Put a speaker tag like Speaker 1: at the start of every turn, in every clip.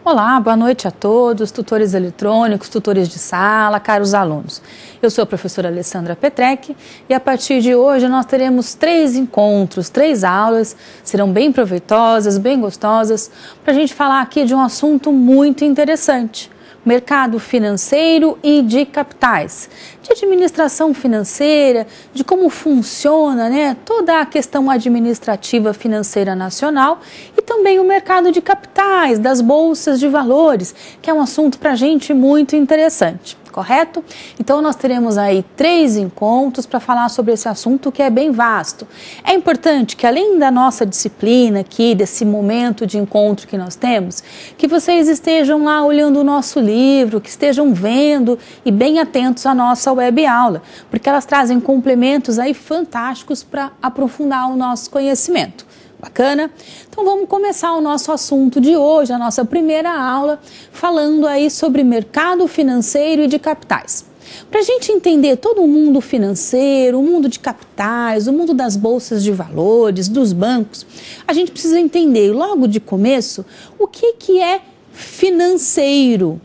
Speaker 1: Olá, boa noite a todos, tutores eletrônicos, tutores de sala, caros alunos. Eu sou a professora Alessandra Petrec e a partir de hoje nós teremos 3 encontros, 3 aulas, serão bem proveitosas, bem gostosas, para a gente falar aqui de um assunto muito interessante. Mercado financeiro e de capitais, de administração financeira, de como funciona, toda a questão administrativa financeira nacional e também o mercado de capitais, das bolsas de valores, que é um assunto para a gente muito interessante. Correto? Então nós teremos aí 3 encontros para falar sobre esse assunto que é bem vasto. É importante que além da nossa disciplina aqui, desse momento de encontro que nós temos, que vocês estejam lá olhando o nosso livro, que estejam vendo e bem atentos à nossa web aula, porque elas trazem complementos aí fantásticos para aprofundar o nosso conhecimento. Bacana? Então vamos começar o nosso assunto de hoje, a nossa primeira aula, falando aí sobre mercado financeiro e de capitais. Para a gente entender todo o mundo financeiro, o mundo de capitais, o mundo das bolsas de valores, dos bancos, a gente precisa entender logo de começo o que é financeiro,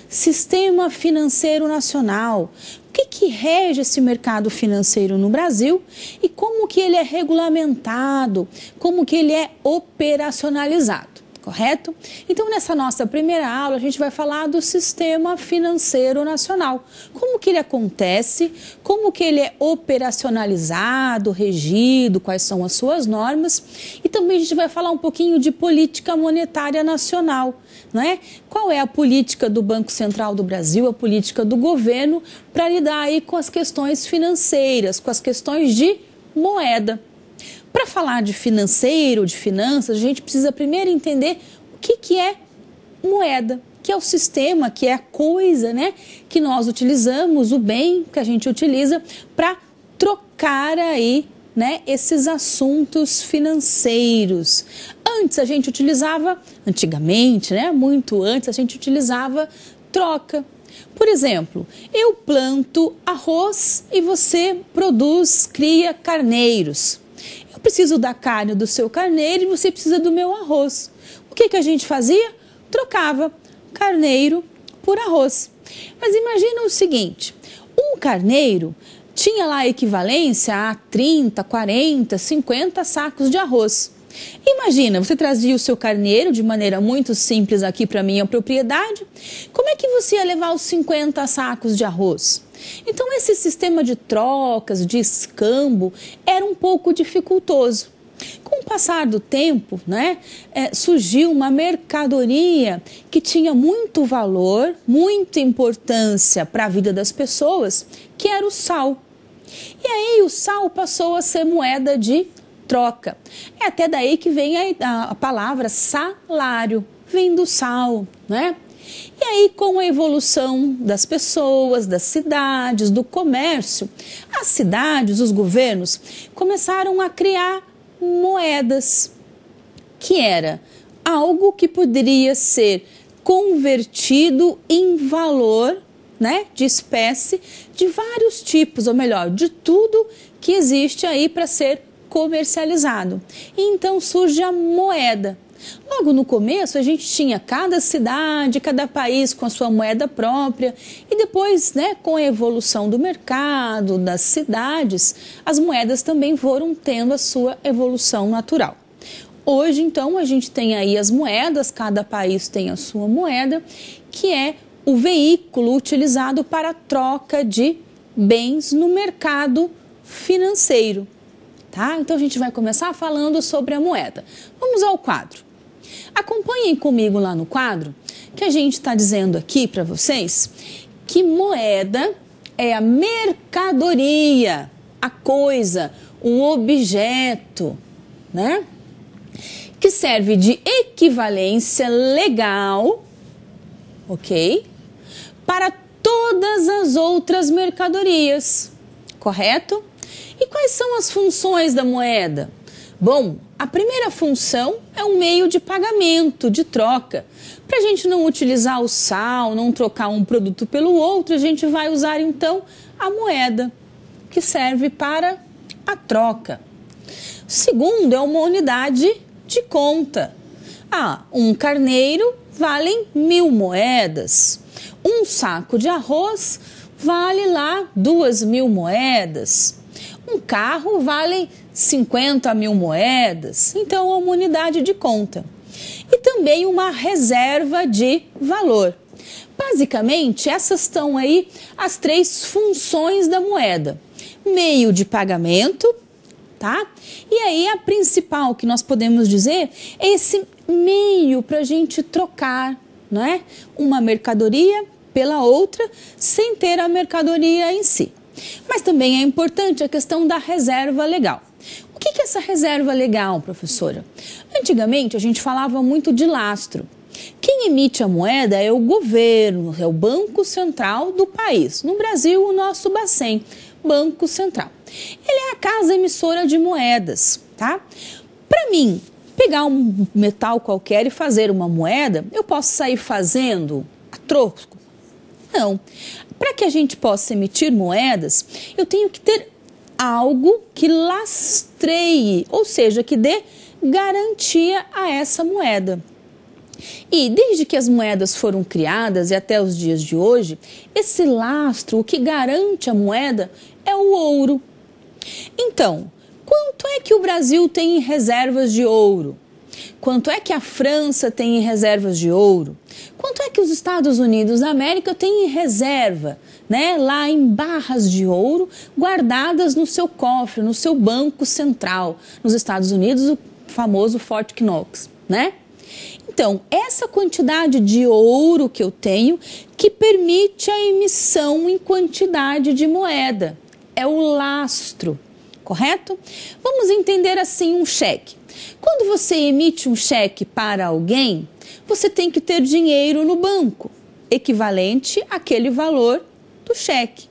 Speaker 1: Sistema financeiro nacional. O que rege esse mercado financeiro no Brasil e como que ele é regulamentado, como que ele é operacionalizado, correto? Então, nessa nossa primeira aula, a gente vai falar do sistema financeiro nacional. Como que ele acontece, como que ele é operacionalizado, regido, quais são as suas normas e também a gente vai falar um pouquinho de política monetária nacional. Qual é a política do Banco Central do Brasil, a política do governo para lidar aí com as questões financeiras, com as questões de moeda. Para falar de financeiro, de finanças, a gente precisa primeiro entender o que é moeda, que é o sistema, que é a coisa, que nós utilizamos, o bem que a gente utiliza para trocar aí esses assuntos financeiros. Antes a gente utilizava, antigamente, muito antes, a gente utilizava troca. Por exemplo, eu planto arroz e você produz, cria carneiros. Eu preciso da carne do seu carneiro e você precisa do meu arroz. O que a gente fazia? Trocava carneiro por arroz. Mas imagina o seguinte, um carneiro tinha lá a equivalência a 30, 40, 50 sacos de arroz. Imagina, você trazia o seu carneiro de maneira muito simples aqui para a minha propriedade. Como é que você ia levar os 50 sacos de arroz? Então esse sistema de trocas, de escambo, era um pouco dificultoso. Com o passar do tempo, surgiu uma mercadoria que tinha muito valor, muita importância para a vida das pessoas, que era o sal. E aí o sal passou a ser moeda de troca. É até daí que vem a palavra salário, vem do sal, E aí com a evolução das pessoas, das cidades, do comércio, as cidades, os governos começaram a criar moedas, que era algo que poderia ser convertido em valor de espécie de vários tipos, ou melhor, de tudo que existe aí para ser comercializado. E então surge a moeda. Logo no começo a gente tinha cada cidade, cada país com a sua moeda própria e depois, com a evolução do mercado, das cidades, as moedas também foram tendo a sua evolução natural. Hoje então a gente tem aí as moedas, cada país tem a sua moeda, que é o veículo utilizado para a troca de bens no mercado financeiro. Então a gente vai começar falando sobre a moeda. Vamos ao quadro. Acompanhem comigo lá no quadro, que a gente está dizendo aqui para vocês que moeda é a mercadoria, a coisa, o objeto, que serve de equivalência legal, ok? Para todas as outras mercadorias, correto? E quais são as funções da moeda? Bom, a primeira função é um meio de pagamento, de troca. Para a gente não utilizar o sal, não trocar um produto pelo outro, a gente vai usar então a moeda, que serve para a troca. Segundo, é uma unidade de conta. Um carneiro valem 1.000 moedas. Um saco de arroz vale lá 2.000 moedas. Um carro vale 50.000 moedas. Então, é uma unidade de conta. E também uma reserva de valor. Basicamente, essas estão aí as 3 funções da moeda. Meio de pagamento, tá? E aí a principal que nós podemos dizer é esse meio para a gente trocar, não é? Uma mercadoria pela outra sem ter a mercadoria em si. Mas também é importante a questão da reserva legal. O que é essa reserva legal, professora? Antigamente a gente falava muito de lastro. Quem emite a moeda é o governo, é o Banco Central do país. No Brasil, o nosso Bacen, Banco Central. Ele é a casa emissora de moedas, tá? Para mim, pegar um metal qualquer e fazer uma moeda, eu posso sair fazendo a troco? Não. Para que a gente possa emitir moedas, eu tenho que ter algo que lastreie, ou seja, que dê garantia a essa moeda. E desde que as moedas foram criadas e até os dias de hoje, esse lastro, o que garante a moeda, é o ouro. Então, quanto é que o Brasil tem em reservas de ouro? Quanto é que a França tem em reservas de ouro? Quanto é que os Estados Unidos da América têm em reserva, né, lá em barras de ouro guardadas no seu cofre, no seu banco central? Nos Estados Unidos, o famoso Fort Knox, né? Então, essa quantidade de ouro que eu tenho que permite a emissão em quantidade de moeda. É o lastro, correto? Vamos entender assim um cheque. Quando você emite um cheque para alguém, você tem que ter dinheiro no banco, equivalente àquele valor do cheque.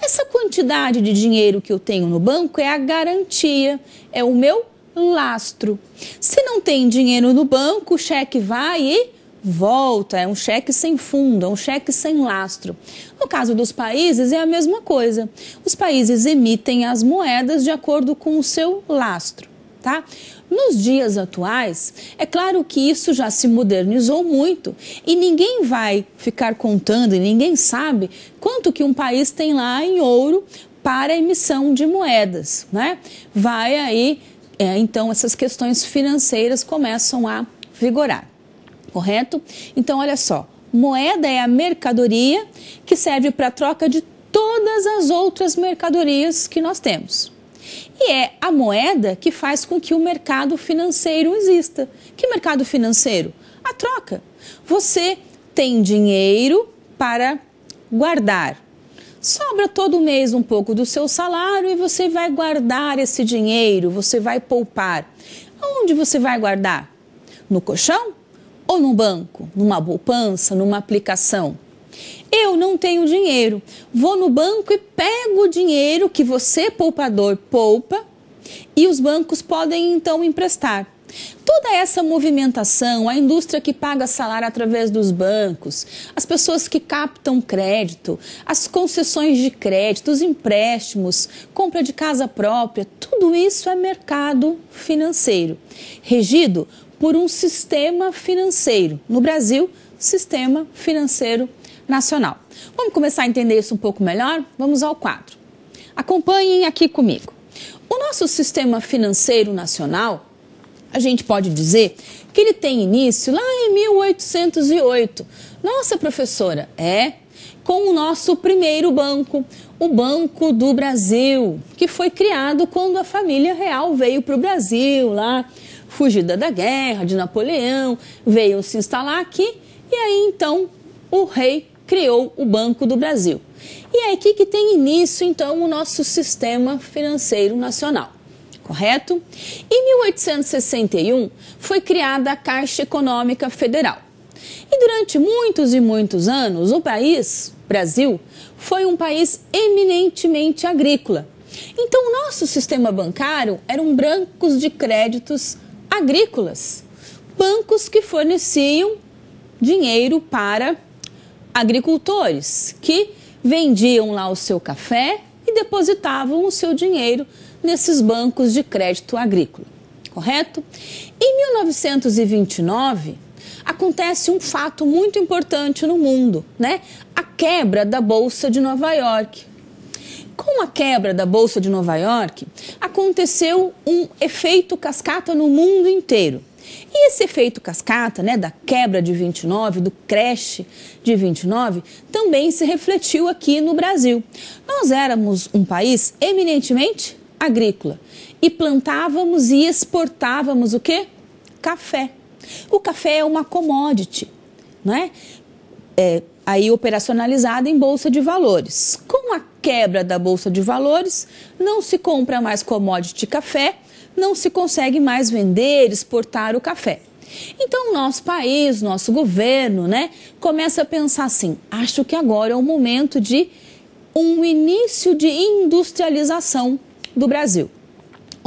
Speaker 1: Essa quantidade de dinheiro que eu tenho no banco é a garantia, é o meu lastro. Se não tem dinheiro no banco, o cheque vai e volta, é um cheque sem fundo, é um cheque sem lastro. No caso dos países é a mesma coisa. Os países emitem as moedas de acordo com o seu lastro, tá? Nos dias atuais, é claro que isso já se modernizou muito e ninguém vai ficar contando e ninguém sabe quanto que um país tem lá em ouro para a emissão de moedas, né? Vai aí, então essas questões financeiras começam a vigorar, correto? Então, olha só, moeda é a mercadoria que serve para a troca de todas as outras mercadorias que nós temos. E é a moeda que faz com que o mercado financeiro exista. Que mercado financeiro? A troca. Você tem dinheiro para guardar. Sobra todo mês um pouco do seu salário e você vai guardar esse dinheiro, você vai poupar. Aonde você vai guardar? No colchão ou no banco? Numa poupança, numa aplicação? Eu não tenho dinheiro, vou no banco e pego o dinheiro que você, poupador, poupa e os bancos podem então emprestar. Toda essa movimentação, a indústria que paga salário através dos bancos, as pessoas que captam crédito, as concessões de crédito, os empréstimos, compra de casa própria, tudo isso é mercado financeiro, regido por um sistema financeiro. No Brasil, Sistema Financeiro Nacional. Vamos começar a entender isso um pouco melhor? Vamos ao quadro. Acompanhem aqui comigo. O nosso Sistema Financeiro Nacional, a gente pode dizer que ele tem início lá em 1808. Nossa, professora, com o nosso primeiro banco, o Banco do Brasil, que foi criado quando a família real veio para o Brasil, lá, fugida da guerra de Napoleão, veio se instalar aqui e aí então o rei criou o Banco do Brasil. E é aqui que tem início, então, o nosso Sistema Financeiro Nacional, correto? Em 1861, foi criada a Caixa Econômica Federal. E durante muitos e muitos anos, o país, Brasil, foi um país eminentemente agrícola. Então, o nosso sistema bancário eram bancos de créditos agrícolas, bancos que forneciam dinheiro para agricultores que vendiam lá o seu café e depositavam o seu dinheiro nesses bancos de crédito agrícola, correto? Em 1929, acontece um fato muito importante no mundo, né? A quebra da Bolsa de Nova York. Com a quebra da Bolsa de Nova York, aconteceu um efeito cascata no mundo inteiro. E esse efeito cascata, né, da quebra de 29, do crash de 29, também se refletiu aqui no Brasil. Nós éramos um país eminentemente agrícola e plantávamos e exportávamos o quê? Café. O café é uma commodity, né? Aí operacionalizada em Bolsa de Valores. Com a quebra da Bolsa de Valores, não se compra mais commodity café, não se consegue mais vender, exportar o café. Então, nosso país, nosso governo, né, começa a pensar assim, acho que agora é o momento de um início de industrialização do Brasil.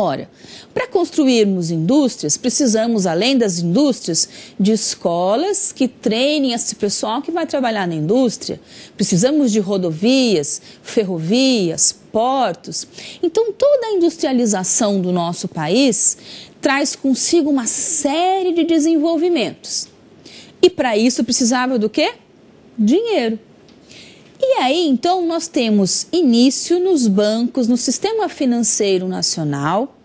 Speaker 1: Ora, para construirmos indústrias, precisamos, além das indústrias, de escolas que treinem esse pessoal que vai trabalhar na indústria. Precisamos de rodovias, ferrovias, portos. Então, toda a industrialização do nosso país traz consigo uma série de desenvolvimentos. E para isso precisava do quê? Dinheiro. E aí, então, nós temos início nos bancos, no sistema financeiro nacional,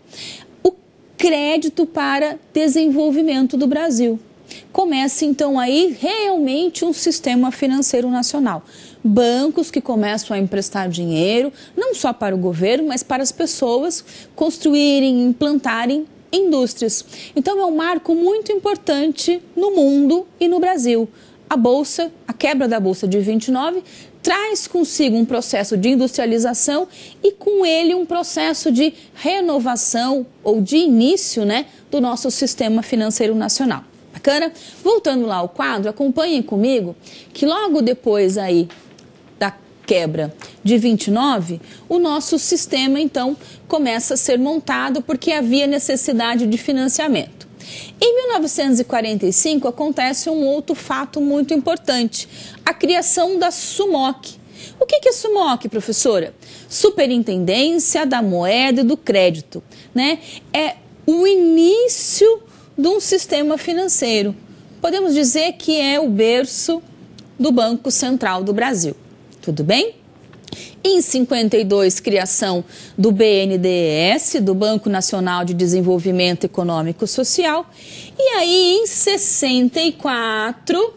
Speaker 1: o crédito para desenvolvimento do Brasil. Começa, então, aí realmente um sistema financeiro nacional. Bancos que começam a emprestar dinheiro, não só para o governo, mas para as pessoas construírem, implantarem indústrias. Então, é um marco muito importante no mundo e no Brasil. A quebra da Bolsa de 29, traz consigo um processo de industrialização e com ele um processo de renovação ou de início, né, do nosso sistema financeiro nacional. Bacana? Voltando lá ao quadro, acompanhem comigo que logo depois aí da quebra de 29, o nosso sistema então começa a ser montado porque havia necessidade de financiamento. Em 1945 acontece um outro fato muito importante, a criação da SUMOC. O que é SUMOC, professora? Superintendência da Moeda e do Crédito, né? É o início de um sistema financeiro. Podemos dizer que é o berço do Banco Central do Brasil. Tudo bem? Em 52, criação do BNDES, do Banco Nacional de Desenvolvimento Econômico e Social. E aí, em 64,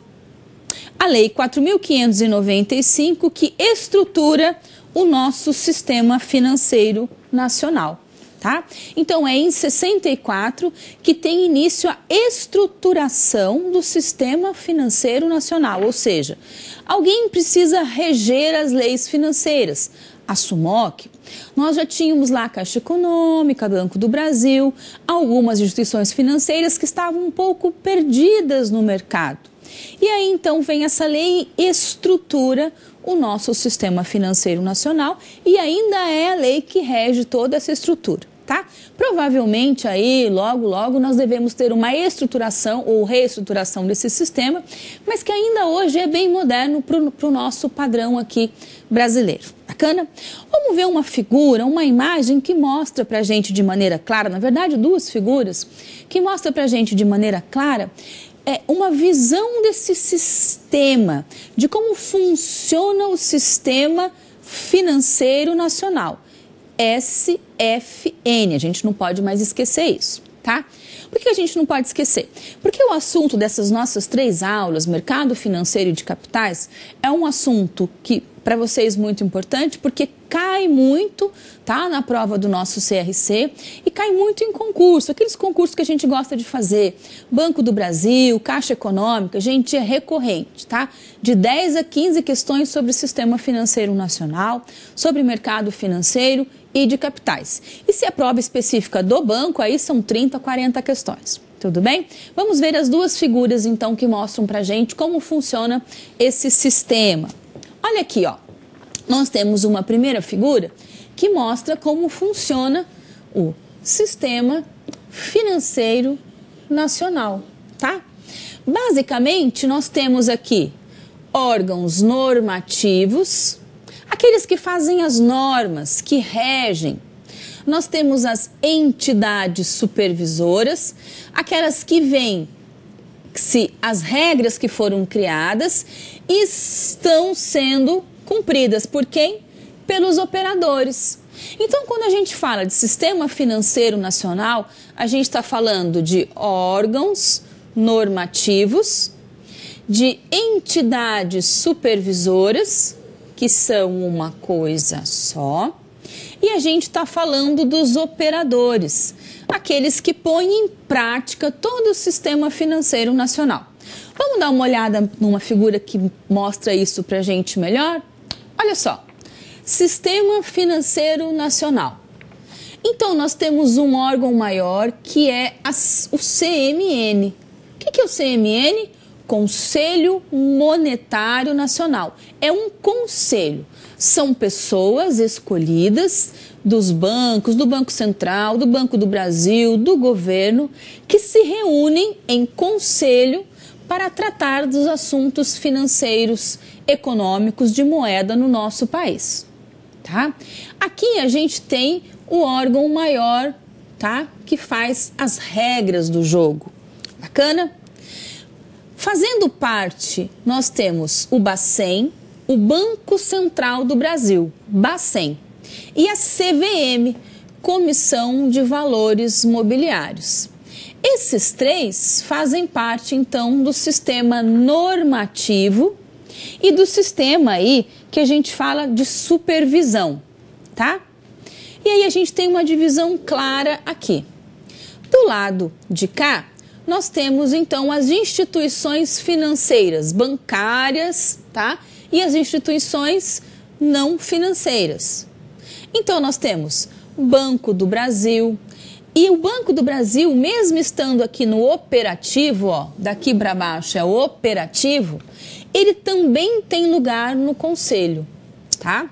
Speaker 1: a Lei 4.595, que estrutura o nosso sistema financeiro nacional. Tá? Então, é em 64 que tem início a estruturação do sistema financeiro nacional, ou seja, alguém precisa reger as leis financeiras. A SUMOC, nós já tínhamos lá a Caixa Econômica, Banco do Brasil, algumas instituições financeiras que estavam um pouco perdidas no mercado. E aí, então, vem essa lei e estrutura o nosso sistema financeiro nacional e ainda é a lei que rege toda essa estrutura, tá? Provavelmente aí, logo nós devemos ter uma estruturação ou reestruturação desse sistema, mas que ainda hoje é bem moderno para o nosso padrão aqui brasileiro. Bacana? Vamos ver uma figura, uma imagem que mostra para a gente de maneira clara, na verdade duas figuras, que mostra para a gente de maneira clara uma visão desse sistema, de como funciona o sistema financeiro nacional. SFN, a gente não pode mais esquecer isso, tá? Por que a gente não pode esquecer? Porque o assunto dessas nossas 3 aulas, mercado financeiro e de capitais, é um assunto que para vocês muito importante, porque cai muito, tá, na prova do nosso CRC e cai muito em concurso, aqueles concursos que a gente gosta de fazer, Banco do Brasil, Caixa Econômica, gente, é recorrente, tá? De 10 a 15 questões sobre o sistema financeiro nacional, sobre mercado financeiro e de capitais. E se é prova específica do banco, aí são 30 a 40 questões. Tudo bem? Vamos ver as duas figuras, então, que mostram pra gente como funciona esse sistema. Olha aqui, ó. Nós temos uma primeira figura que mostra como funciona o sistema financeiro nacional, tá? Basicamente, nós temos aqui órgãos normativos, aqueles que fazem as normas, que regem. Nós temos as entidades supervisoras, aquelas que veem se as regras que foram criadas estão sendo cumpridas. Por quem? Pelos operadores. Então, quando a gente fala de Sistema Financeiro Nacional, a gente está falando de órgãos normativos, de entidades supervisoras, que são uma coisa só, e a gente está falando dos operadores, aqueles que põem em prática todo o Sistema Financeiro Nacional. Vamos dar uma olhada numa figura que mostra isso para a gente melhor? Olha só. Sistema Financeiro Nacional. Então, nós temos um órgão maior que é o CMN. O que é o CMN? Conselho Monetário Nacional. É um conselho. São pessoas escolhidas dos bancos, do Banco Central, do Banco do Brasil, do governo, que se reúnem em conselho para tratar dos assuntos financeiros, econômicos de moeda no nosso país. Tá? Aqui a gente tem o órgão maior, tá? Que faz as regras do jogo. Bacana? Fazendo parte, nós temos o Bacen, o Banco Central do Brasil, Bacen, e a CVM, Comissão de Valores Mobiliários. Esses três fazem parte, então, do sistema normativo e do sistema aí que a gente fala de supervisão, tá? E aí a gente tem uma divisão clara aqui. Do lado de cá, nós temos então as instituições financeiras, bancárias, tá? E as instituições não financeiras. Então nós temos Banco do Brasil, e o Banco do Brasil, mesmo estando aqui no operativo, ó, daqui para baixo é o operativo, ele também tem lugar no conselho, tá?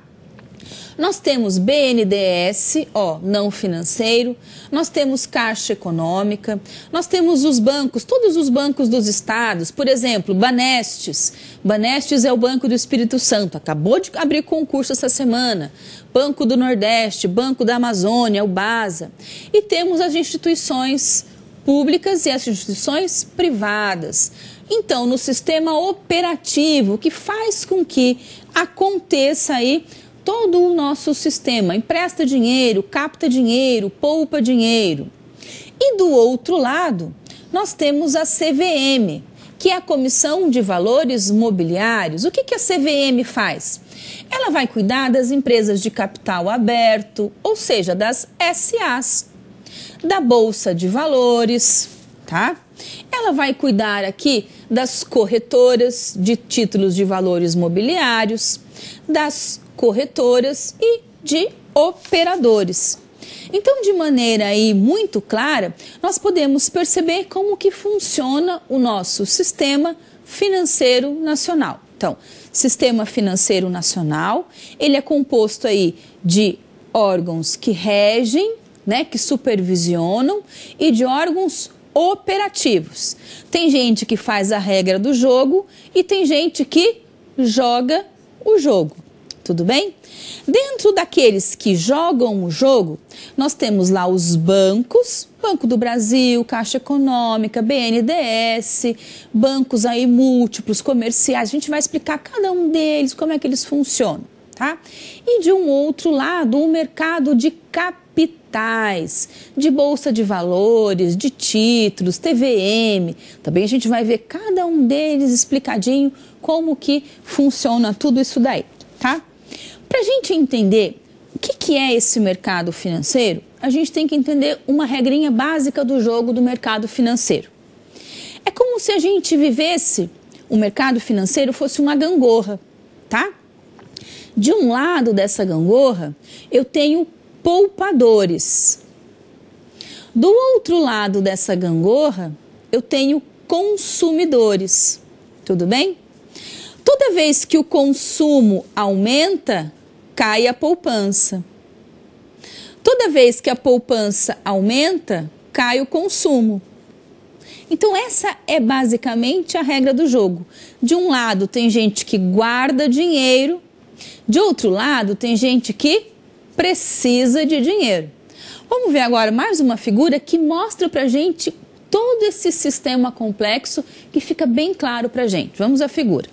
Speaker 1: Nós temos BNDES, ó, não financeiro, nós temos Caixa Econômica, nós temos os bancos, todos os bancos dos estados, por exemplo, Banestes. Banestes é o Banco do Espírito Santo, acabou de abrir concurso essa semana. Banco do Nordeste, Banco da Amazônia, o BASA. E temos as instituições públicas e as instituições privadas. Então, no sistema operativo, que faz com que aconteça aí todo o nosso sistema, empresta dinheiro, capta dinheiro, poupa dinheiro. E do outro lado, nós temos a CVM, que é a Comissão de Valores Mobiliários. O que a CVM faz? Ela vai cuidar das empresas de capital aberto, ou seja, das SAs, da Bolsa de Valores, tá? Ela vai cuidar aqui das corretoras de títulos de valores mobiliários, das corretoras e de operadores. Então, de maneira aí muito clara, nós podemos perceber como que funciona o nosso sistema financeiro nacional. Então, Sistema Financeiro Nacional, ele é composto aí de órgãos que regem, né, que supervisionam e de órgãos operativos. Tem gente que faz a regra do jogo e tem gente que joga o jogo. Tudo bem? Dentro daqueles que jogam o jogo, nós temos lá os bancos, Banco do Brasil, Caixa Econômica, BNDES, bancos aí múltiplos, comerciais. A gente vai explicar cada um deles, como é que eles funcionam, tá? E de um outro lado, o mercado de capitais, de bolsa de valores, de títulos, TVM. Também a gente vai ver cada um deles explicadinho como que funciona tudo isso daí, tá? Para a gente entender o que é esse mercado financeiro, a gente tem que entender uma regrinha básica do jogo do mercado financeiro. É como se a gente vivesse, o mercado financeiro fosse uma gangorra, tá? De um lado dessa gangorra, eu tenho poupadores. Do outro lado dessa gangorra, eu tenho consumidores. Tudo bem? Toda vez que o consumo aumenta, cai a poupança. Toda vez que a poupança aumenta, cai o consumo. Então essa é basicamente a regra do jogo. De um lado tem gente que guarda dinheiro, de outro lado tem gente que precisa de dinheiro. Vamos ver agora mais uma figura que mostra pra gente todo esse sistema complexo que fica bem claro para a gente. Vamos à figura.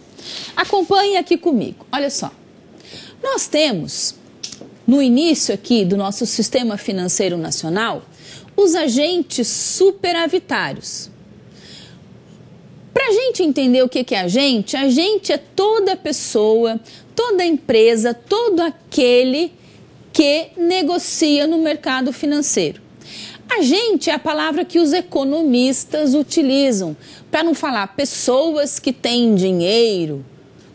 Speaker 1: Acompanhe aqui comigo. Olha só. Nós temos, no início aqui do nosso sistema financeiro nacional, os agentes superavitários. Para a gente entender o que é agente é toda pessoa, toda empresa, todo aquele que negocia no mercado financeiro. Agente é a palavra que os economistas utilizam, para não falar pessoas que têm dinheiro,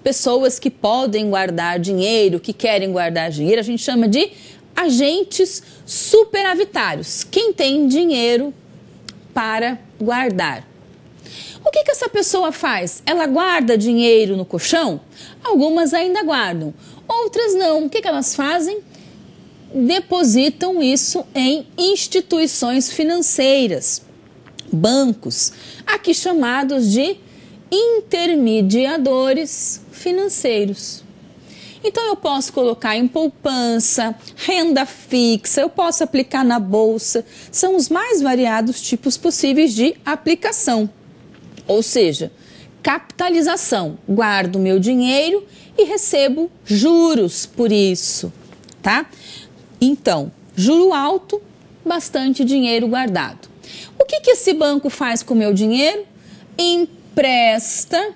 Speaker 1: pessoas que podem guardar dinheiro, que querem guardar dinheiro, a gente chama de agentes superavitários, quem tem dinheiro para guardar. O que essa pessoa faz? Ela guarda dinheiro no colchão? Algumas ainda guardam, outras não. O que elas fazem? Depositam isso em instituições financeiras, bancos, aqui chamados de intermediadores financeiros. Então eu posso colocar em poupança, renda fixa, eu posso aplicar na bolsa, são os mais variados tipos possíveis de aplicação. Ou seja, capitalização, guardo meu dinheiro e recebo juros por isso, tá? Então, juro alto, bastante dinheiro guardado. O que esse banco faz com o meu dinheiro? Empresta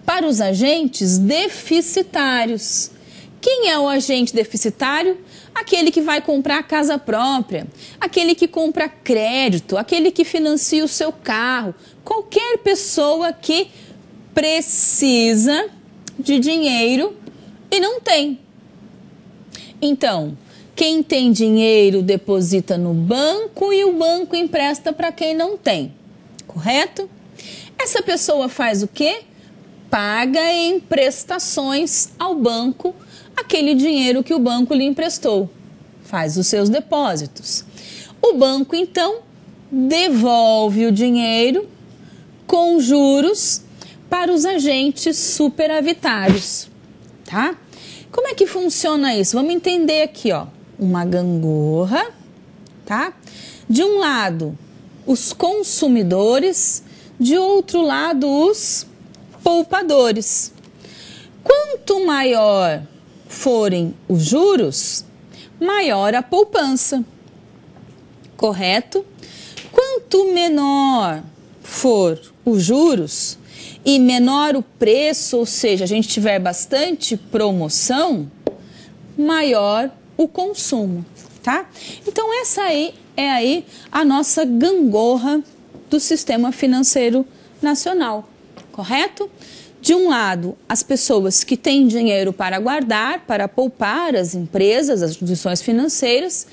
Speaker 1: para os agentes deficitários. Quem é o agente deficitário? Aquele que vai comprar casa própria, aquele que compra crédito, aquele que financia o seu carro, qualquer pessoa que precisa de dinheiro e não tem. Então, quem tem dinheiro deposita no banco e o banco empresta para quem não tem, correto? Essa pessoa faz o quê? Paga em prestações ao banco aquele dinheiro que o banco lhe emprestou, faz os seus depósitos. O banco, então, devolve o dinheiro com juros para os agentes superavitários, tá? Como é que funciona isso? Vamos entender aqui, ó, uma gangorra, tá? De um lado, os consumidores, de outro lado, os poupadores. Quanto maior forem os juros, maior a poupança, correto? Quanto menor for os juros e menor o preço, ou seja, a gente tiver bastante promoção, maior o consumo, tá? Então essa aí é a nossa gangorra do sistema financeiro nacional, correto? De um lado, as pessoas que têm dinheiro para guardar, para poupar, as empresas, as instituições financeiras,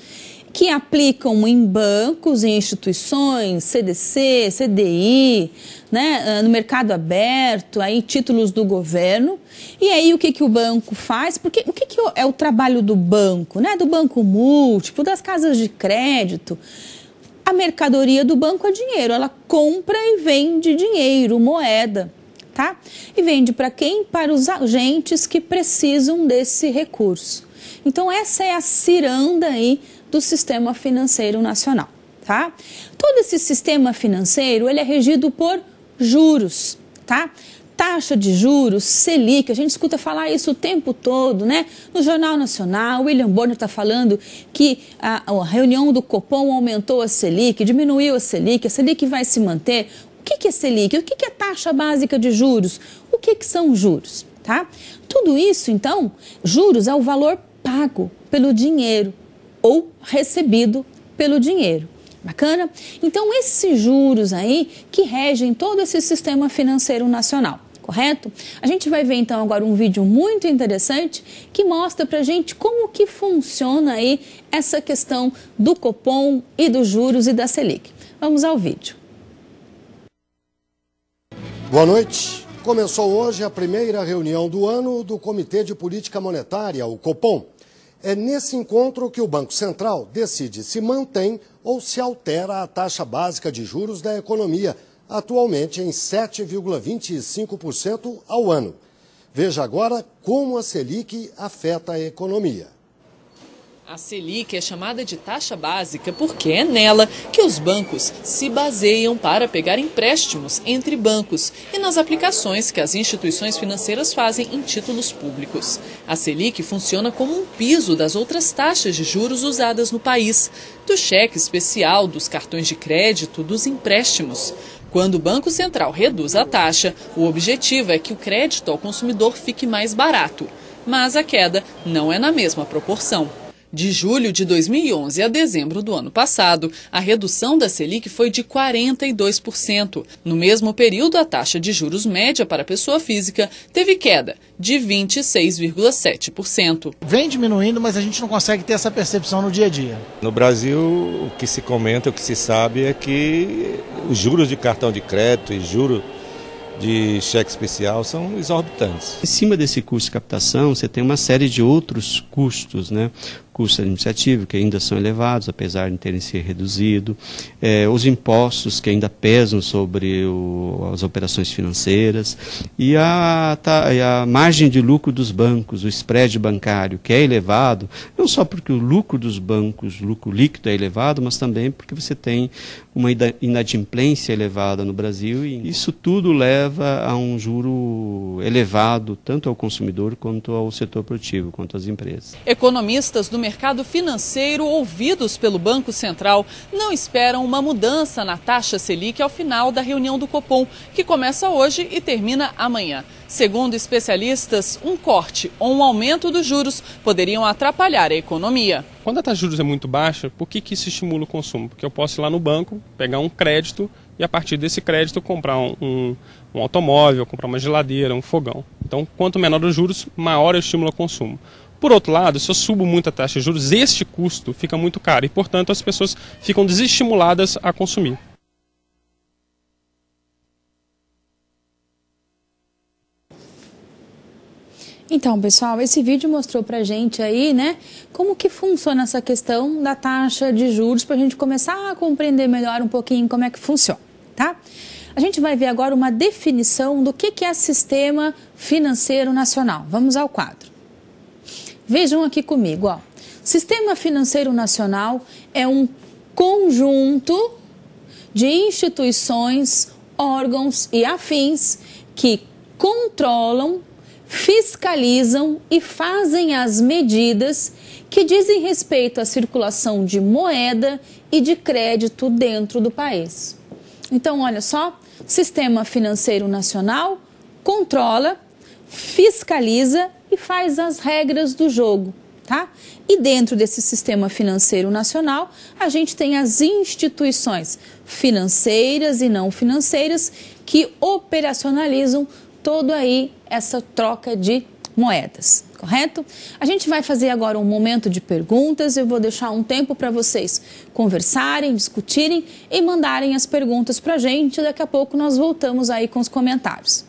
Speaker 1: que aplicam em bancos, em instituições, CDC, CDI, né, no mercado aberto, aí títulos do governo. E aí o que o banco faz? Porque o que é o trabalho do banco, né? Do banco múltiplo, das casas de crédito. A mercadoria do banco é dinheiro, ela compra e vende dinheiro, moeda, tá? E vende para quem? Para os agentes que precisam desse recurso. Então essa é a ciranda aí do sistema financeiro nacional, tá? Todo esse sistema financeiro, ele é regido por juros, tá? Taxa de juros, Selic, a gente escuta falar isso o tempo todo, né? No Jornal Nacional, o William Bonner está falando que a reunião do Copom aumentou a Selic, diminuiu a Selic vai se manter. O que é Selic? O que é taxa básica de juros? O que são juros, tá? Tudo isso, então, juros é o valor pago pelo dinheiro ou recebido pelo dinheiro. Bacana? Então, esses juros aí que regem todo esse sistema financeiro nacional, correto? A gente vai ver então agora um vídeo muito interessante que mostra pra gente como que funciona aí essa questão do Copom e dos juros e da Selic. Vamos ao vídeo.
Speaker 2: Boa noite. Começou hoje a primeira reunião do ano do Comitê de Política Monetária, o Copom. É nesse encontro que o Banco Central decide se mantém ou se altera a taxa básica de juros da economia, atualmente em 7,25% ao ano. Veja agora como a Selic afeta a economia.
Speaker 3: A Selic é chamada de taxa básica porque é nela que os bancos se baseiam para pegar empréstimos entre bancos e nas aplicações que as instituições financeiras fazem em títulos públicos. A Selic funciona como um piso das outras taxas de juros usadas no país, do cheque especial, dos cartões de crédito, dos empréstimos. Quando o Banco Central reduz a taxa, o objetivo é que o crédito ao consumidor fique mais barato. Mas a queda não é na mesma proporção. De julho de 2011 a dezembro do ano passado, a redução da Selic foi de 42%. No mesmo período, a taxa de juros média para a pessoa física teve queda de 26,7%.
Speaker 4: Vem diminuindo, mas a gente não consegue ter essa percepção no dia a dia.
Speaker 5: No Brasil, o que se comenta, o que se sabe é que os juros de cartão de crédito e juros de cheque especial são exorbitantes.
Speaker 6: Em cima desse custo de captação, você tem uma série de outros custos, né? Custos administrativos que ainda são elevados, apesar de terem se reduzido, os impostos que ainda pesam sobre as operações financeiras e a margem de lucro dos bancos, o spread bancário, que é elevado, não só porque o lucro dos bancos, o lucro líquido é elevado, mas também porque você tem uma inadimplência elevada no Brasil e isso tudo leva a um juro elevado tanto ao consumidor quanto ao setor produtivo, quanto às empresas.
Speaker 3: Economistas do mercado financeiro ouvidos pelo Banco Central não esperam uma mudança na taxa Selic ao final da reunião do Copom, que começa hoje e termina amanhã. Segundo especialistas, um corte ou um aumento dos juros poderiam atrapalhar a economia.
Speaker 7: Quando a taxa de juros é muito baixa, por que isso estimula o consumo? Porque eu posso ir lá no banco, pegar um crédito e a partir desse crédito comprar um automóvel, comprar uma geladeira, um fogão. Então, quanto menor os juros, maior é o estímulo ao consumo. Por outro lado, se eu subo muito a taxa de juros, este custo fica muito caro e, portanto, as pessoas ficam desestimuladas a consumir.
Speaker 1: Então, pessoal, esse vídeo mostrou pra gente aí, né, como que funciona essa questão da taxa de juros, pra gente começar a compreender melhor um pouquinho como é que funciona, tá? A gente vai ver agora uma definição do que é Sistema Financeiro Nacional. Vamos ao quadro. Vejam aqui comigo, ó. Sistema Financeiro Nacional é um conjunto de instituições, órgãos e afins que controlam, fiscalizam e fazem as medidas que dizem respeito à circulação de moeda e de crédito dentro do país. Então, olha só, Sistema Financeiro Nacional controla, fiscaliza e faz as regras do jogo, tá? E dentro desse Sistema Financeiro Nacional, a gente tem as instituições financeiras e não financeiras que operacionalizam toda aí essa troca de moedas, correto? A gente vai fazer agora um momento de perguntas, eu vou deixar um tempo para vocês conversarem, discutirem e mandarem as perguntas para a gente, daqui a pouco nós voltamos aí com os comentários.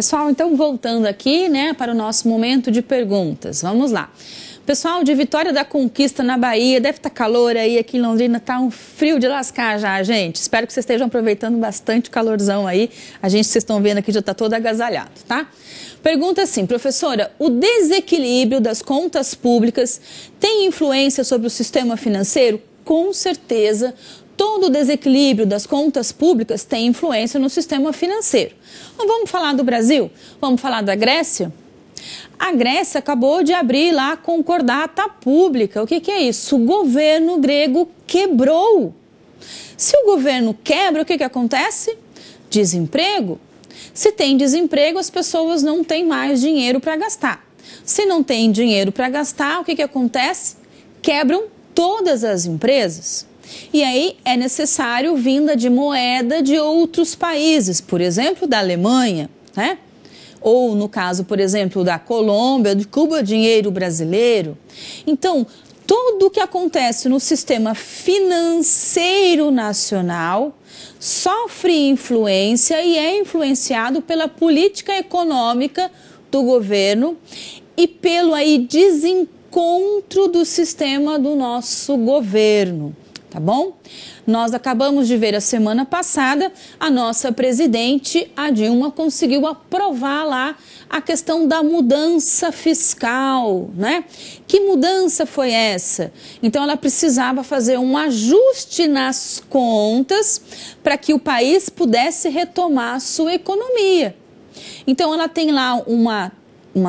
Speaker 1: Pessoal, então voltando aqui, né, para o nosso momento de perguntas. Vamos lá. Pessoal de Vitória da Conquista, na Bahia, deve estar calor aí, aqui em Londrina está um frio de lascar já, gente. Espero que vocês estejam aproveitando bastante o calorzão aí. A gente, vocês estão vendo aqui, já está todo agasalhado, tá? Pergunta assim, professora, o desequilíbrio das contas públicas tem influência sobre o sistema financeiro? Com certeza, todo o desequilíbrio das contas públicas tem influência no sistema financeiro. Então, vamos falar do Brasil? Vamos falar da Grécia? A Grécia acabou de abrir lá a concordata pública. O que é isso? O governo grego quebrou. Se o governo quebra, o que acontece? Desemprego. Se tem desemprego, as pessoas não têm mais dinheiro para gastar. Se não tem dinheiro para gastar, o que acontece? Quebram todas as empresas. E aí é necessário vinda de moeda de outros países, por exemplo, da Alemanha, né? Ou no caso, por exemplo, da Colômbia, de Cuba, dinheiro brasileiro. Então, tudo o que acontece no sistema financeiro nacional sofre influência e é influenciado pela política econômica do governo e pelo aí desencontro do sistema do nosso governo, tá bom? Nós acabamos de ver a semana passada, a nossa presidente, a Dilma, conseguiu aprovar lá a questão da mudança fiscal, né? Que mudança foi essa? Então, ela precisava fazer um ajuste nas contas para que o país pudesse retomar a sua economia. Então, ela tem lá um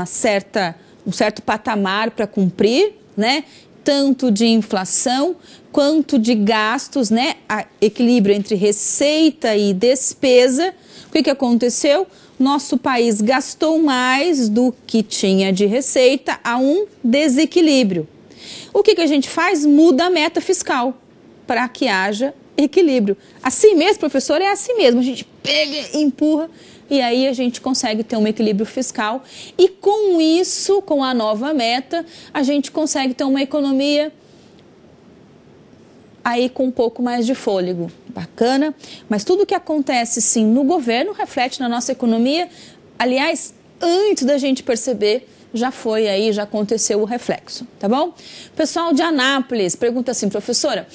Speaker 1: certo patamar para cumprir, né? Tanto de inflação quanto de gastos, né? Equilíbrio entre receita e despesa. O que aconteceu? Nosso país gastou mais do que tinha de receita, há um desequilíbrio. O que a gente faz? Muda a meta fiscal para que haja equilíbrio. Assim mesmo, professor, é assim mesmo. A gente pega e empurra e aí a gente consegue ter um equilíbrio fiscal. E com isso, com a nova meta, a gente consegue ter uma economia aí com um pouco mais de fôlego. Bacana, mas tudo que acontece sim no governo reflete na nossa economia. Aliás, antes da gente perceber, já foi aí, já aconteceu o reflexo, tá bom? Pessoal de Anápolis pergunta assim, professora,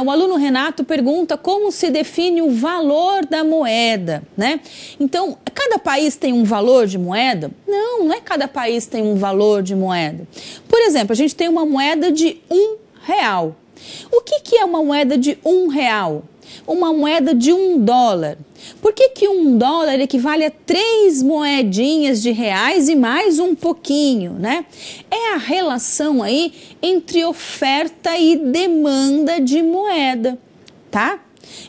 Speaker 1: o aluno Renato pergunta como se define o valor da moeda, né? Então, cada país tem um valor de moeda? Não, não é cada país tem um valor de moeda. Por exemplo, a gente tem uma moeda de R$1. O que é uma moeda de R$1? Uma moeda de $1. Por que $1 equivale a 3 moedinhas de reais e mais um pouquinho, né? É a relação aí entre oferta e demanda de moeda, tá?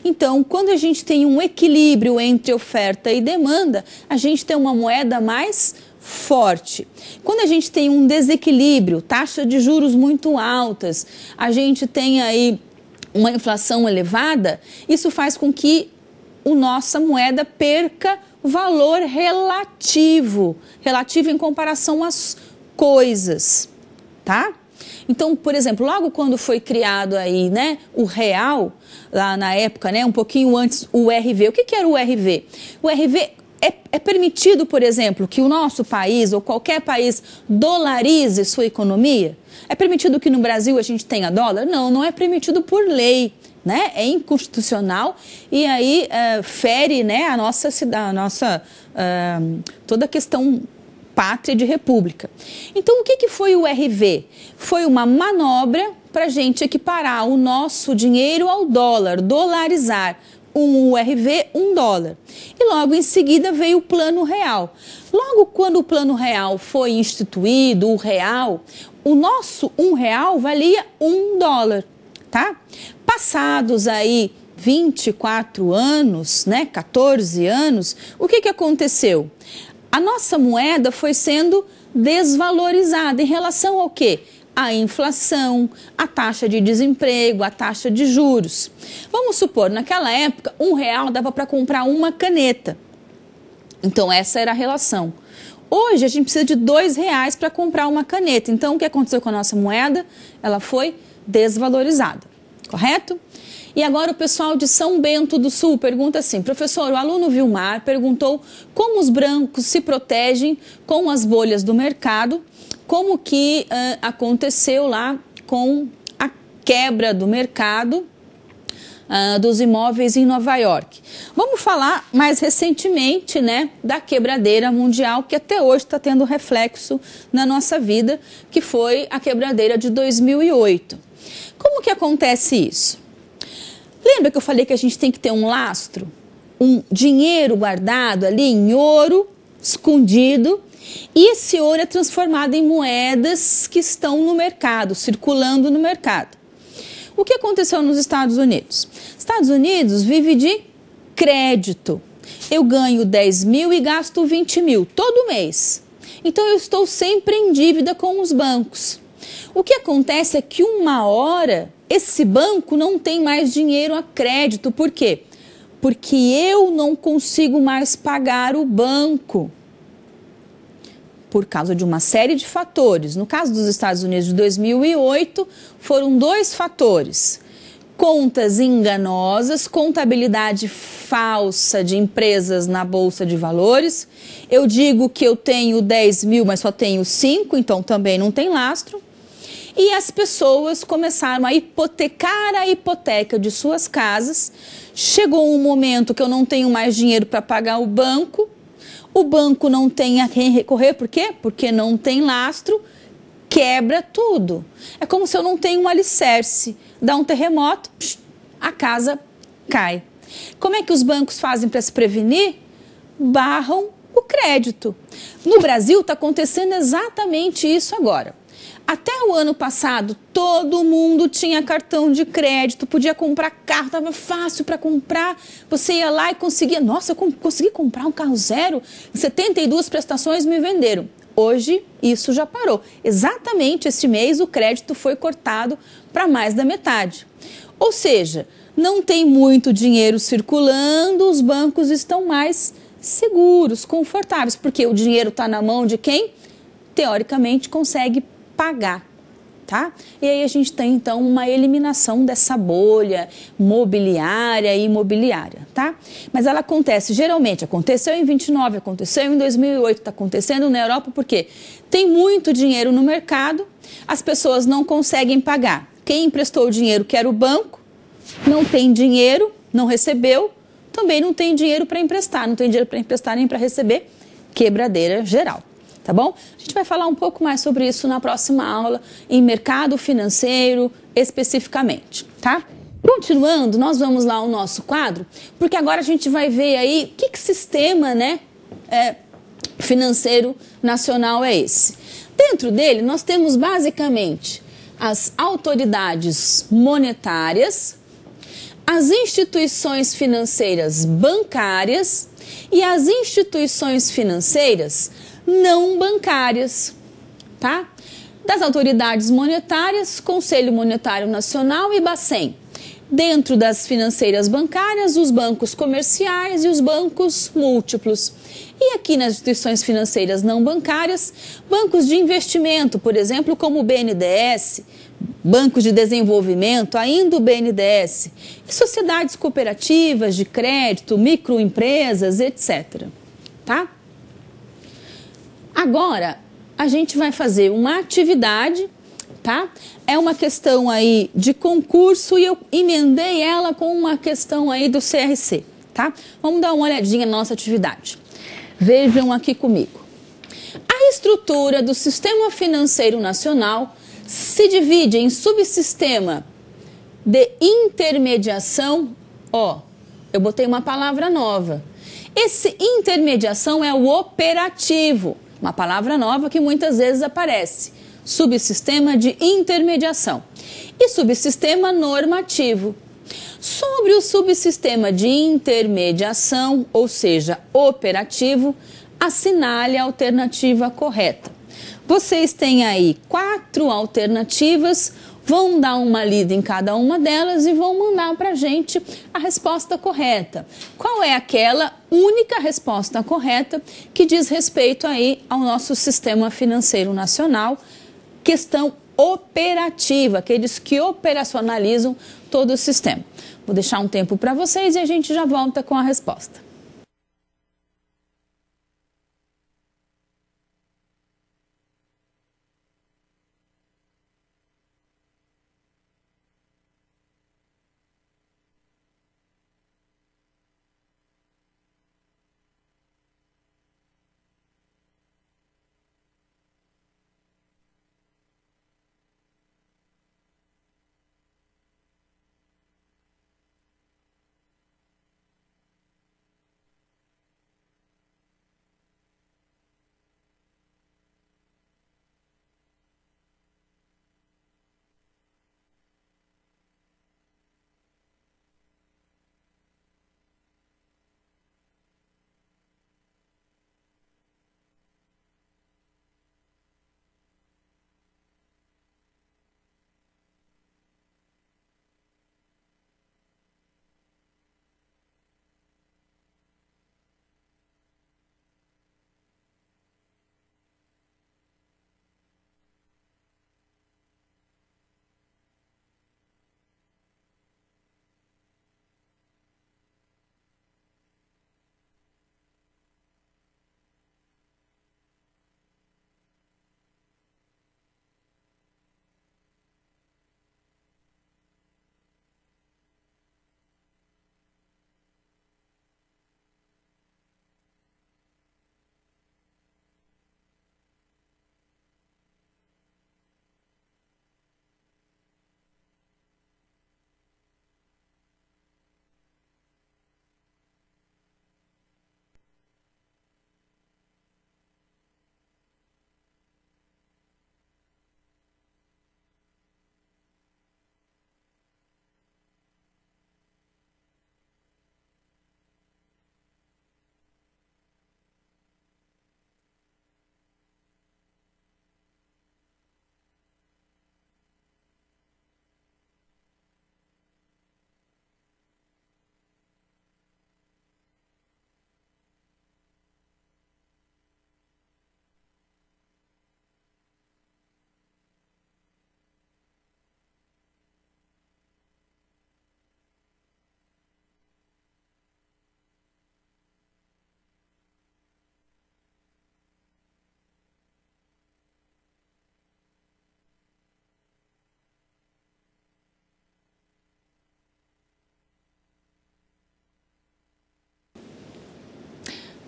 Speaker 1: Então, quando a gente tem um equilíbrio entre oferta e demanda, a gente tem uma moeda mais forte. Quando a gente tem um desequilíbrio, taxa de juros muito altas, a gente tem aí uma inflação elevada, isso faz com que a nossa moeda perca valor relativo em comparação às coisas, tá? Então, por exemplo, logo quando foi criado aí, né, o real, lá na época, né, um pouquinho antes, o RV. O que era o RV? O RV é permitido, por exemplo, que o nosso país ou qualquer país dolarize sua economia? É permitido que no Brasil a gente tenha dólar? Não, não é permitido por lei, né? É inconstitucional e aí fere, né, toda a questão pátria de república. Então, o que foi o RV? Foi uma manobra para a gente equiparar o nosso dinheiro ao dólar, dolarizar. Um URV, $1. E logo em seguida veio o Plano Real. Logo quando o Plano Real foi instituído, o real, o nosso R$1 valia $1, tá? Passados aí 24 anos, né, 14 anos, o que aconteceu? A nossa moeda foi sendo desvalorizada em relação ao quê? A inflação, a taxa de desemprego, a taxa de juros. Vamos supor, naquela época, R$1 dava para comprar uma caneta. Então, essa era a relação. Hoje, a gente precisa de R$2 para comprar uma caneta. Então, o que aconteceu com a nossa moeda? Ela foi desvalorizada. correto? E agora o pessoal de São Bento do Sul pergunta assim, professor, o aluno Vilmar perguntou como os brancos se protegem com as bolhas do mercado, como que aconteceu lá com a quebra do mercado dos imóveis em Nova York. Vamos falar mais recentemente, né, da quebradeira mundial que até hoje está tendo reflexo na nossa vida, que foi a quebradeira de 2008. Como que acontece isso? Lembra que eu falei que a gente tem que ter um lastro? Um dinheiro guardado ali em ouro, escondido, e esse ouro é transformado em moedas que estão no mercado, circulando no mercado. O que aconteceu nos Estados Unidos? Estados Unidos vive de crédito. Eu ganho 10 mil e gasto 20 mil todo mês. Então eu estou sempre em dívida com os bancos. O que acontece é que uma hora esse banco não tem mais dinheiro a crédito. Por quê? Porque eu não consigo mais pagar o banco. Por causa de uma série de fatores. No caso dos Estados Unidos de 2008, foram 2 fatores. Contas enganosas, contabilidade falsa de empresas na Bolsa de Valores. Eu digo que eu tenho 10 mil, mas só tenho 5, então também não tem lastro. E as pessoas começaram a hipotecar a hipoteca de suas casas. Chegou um momento que eu não tenho mais dinheiro para pagar o banco não tem a quem recorrer, por quê? Porque não tem lastro, quebra tudo. É como se eu não tenho um alicerce, dá um terremoto, a casa cai. Como é que os bancos fazem para se prevenir? Barram o crédito. No Brasil está acontecendo exatamente isso agora. Até o ano passado, todo mundo tinha cartão de crédito, podia comprar carro, estava fácil para comprar. Você ia lá e conseguia, nossa, eu consegui comprar um carro zero, 72 prestações me venderam. Hoje, isso já parou. Exatamente este mês, o crédito foi cortado para mais da metade. Ou seja, não tem muito dinheiro circulando, os bancos estão mais seguros, confortáveis, porque o dinheiro está na mão de quem, teoricamente, consegue pagar, tá? E aí a gente tem, então, uma eliminação dessa bolha mobiliária e imobiliária, tá? Mas ela acontece, geralmente, aconteceu em 29, aconteceu em 2008, está acontecendo na Europa, porque tem muito dinheiro no mercado, as pessoas não conseguem pagar. Quem emprestou o dinheiro, que era o banco, não tem dinheiro, não recebeu, também não tem dinheiro para emprestar, não tem dinheiro para emprestar nem para receber, quebradeira geral. Tá bom? A gente vai falar um pouco mais sobre isso na próxima aula, em mercado financeiro especificamente, tá? Continuando, nós vamos lá ao nosso quadro, porque agora a gente vai ver aí que sistema, né, financeiro nacional é esse. Dentro dele, nós temos basicamente as autoridades monetárias, as instituições financeiras bancárias e as instituições financeiras não bancárias, tá? Das autoridades monetárias, Conselho Monetário Nacional e Bacen. Dentro das financeiras bancárias, os bancos comerciais e os bancos múltiplos. E aqui nas instituições financeiras não bancárias, bancos de investimento, por exemplo, como o BNDES, bancos de desenvolvimento, ainda o BNDES, e sociedades cooperativas de crédito, microempresas, etc. Tá? Agora, a gente vai fazer uma atividade, tá? É uma questão aí de concurso e eu emendei ela com uma questão aí do CRC, tá? Vamos dar uma olhadinha na nossa atividade. Vejam aqui comigo. A estrutura do Sistema Financeiro Nacional se divide em subsistema de intermediação. Ó, eu botei uma palavra nova. Esse intermediação é o operativo. Uma palavra nova que muitas vezes aparece. Subsistema de intermediação. E subsistema normativo. Sobre o subsistema de intermediação, ou seja, operativo, assinale a alternativa correta. Vocês têm aí 4 alternativas, vão dar uma lida em cada uma delas e vão mandar para a gente a resposta correta. Qual é aquela única resposta correta que diz respeito aí ao nosso sistema financeiro nacional? Questão operativa, aqueles que operacionalizam todo o sistema. Vou deixar um tempo para vocês e a gente já volta com a resposta.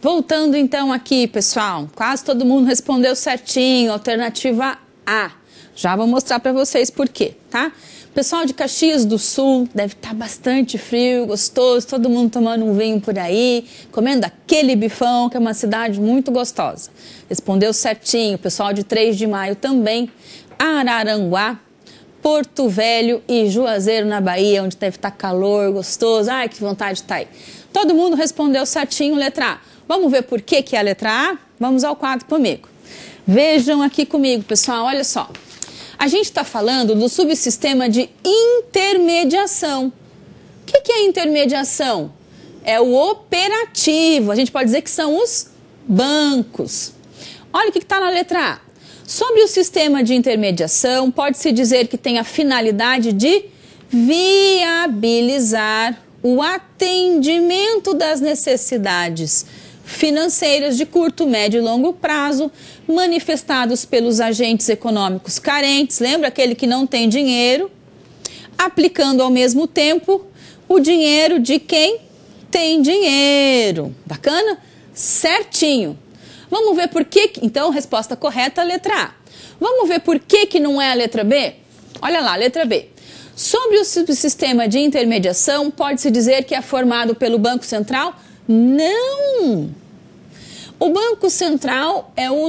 Speaker 1: Voltando então aqui, pessoal, quase todo mundo respondeu certinho, alternativa A. Já vou mostrar para vocês por quê, tá? Pessoal de Caxias do Sul, deve estar bastante frio, gostoso, todo mundo tomando um vinho por aí, comendo aquele bifão, que é uma cidade muito gostosa. Respondeu certinho, pessoal de 3 de Maio também, Araranguá, Porto Velho e Juazeiro na Bahia, onde deve estar calor, gostoso, ai que vontade de estar aí. Todo mundo respondeu certinho, letra A. Vamos ver por que é a letra A? Vamos ao quadro comigo. Vejam aqui comigo, pessoal, olha só. A gente está falando do subsistema de intermediação. O que é intermediação? É o operativo. A gente pode dizer que são os bancos. Olha o que está na letra A. Sobre o sistema de intermediação, pode-se dizer que tem a finalidade de viabilizar o atendimento das necessidades financeiras de curto, médio e longo prazo, manifestados pelos agentes econômicos carentes, lembra aquele que não tem dinheiro, aplicando ao mesmo tempo o dinheiro de quem tem dinheiro. Bacana? Certinho. Vamos ver por que, então, resposta correta, letra A. Vamos ver por que não é a letra B? Olha lá, letra B. Sobre o subsistema de intermediação, pode-se dizer que é formado pelo Banco Central? Não! O Banco Central é o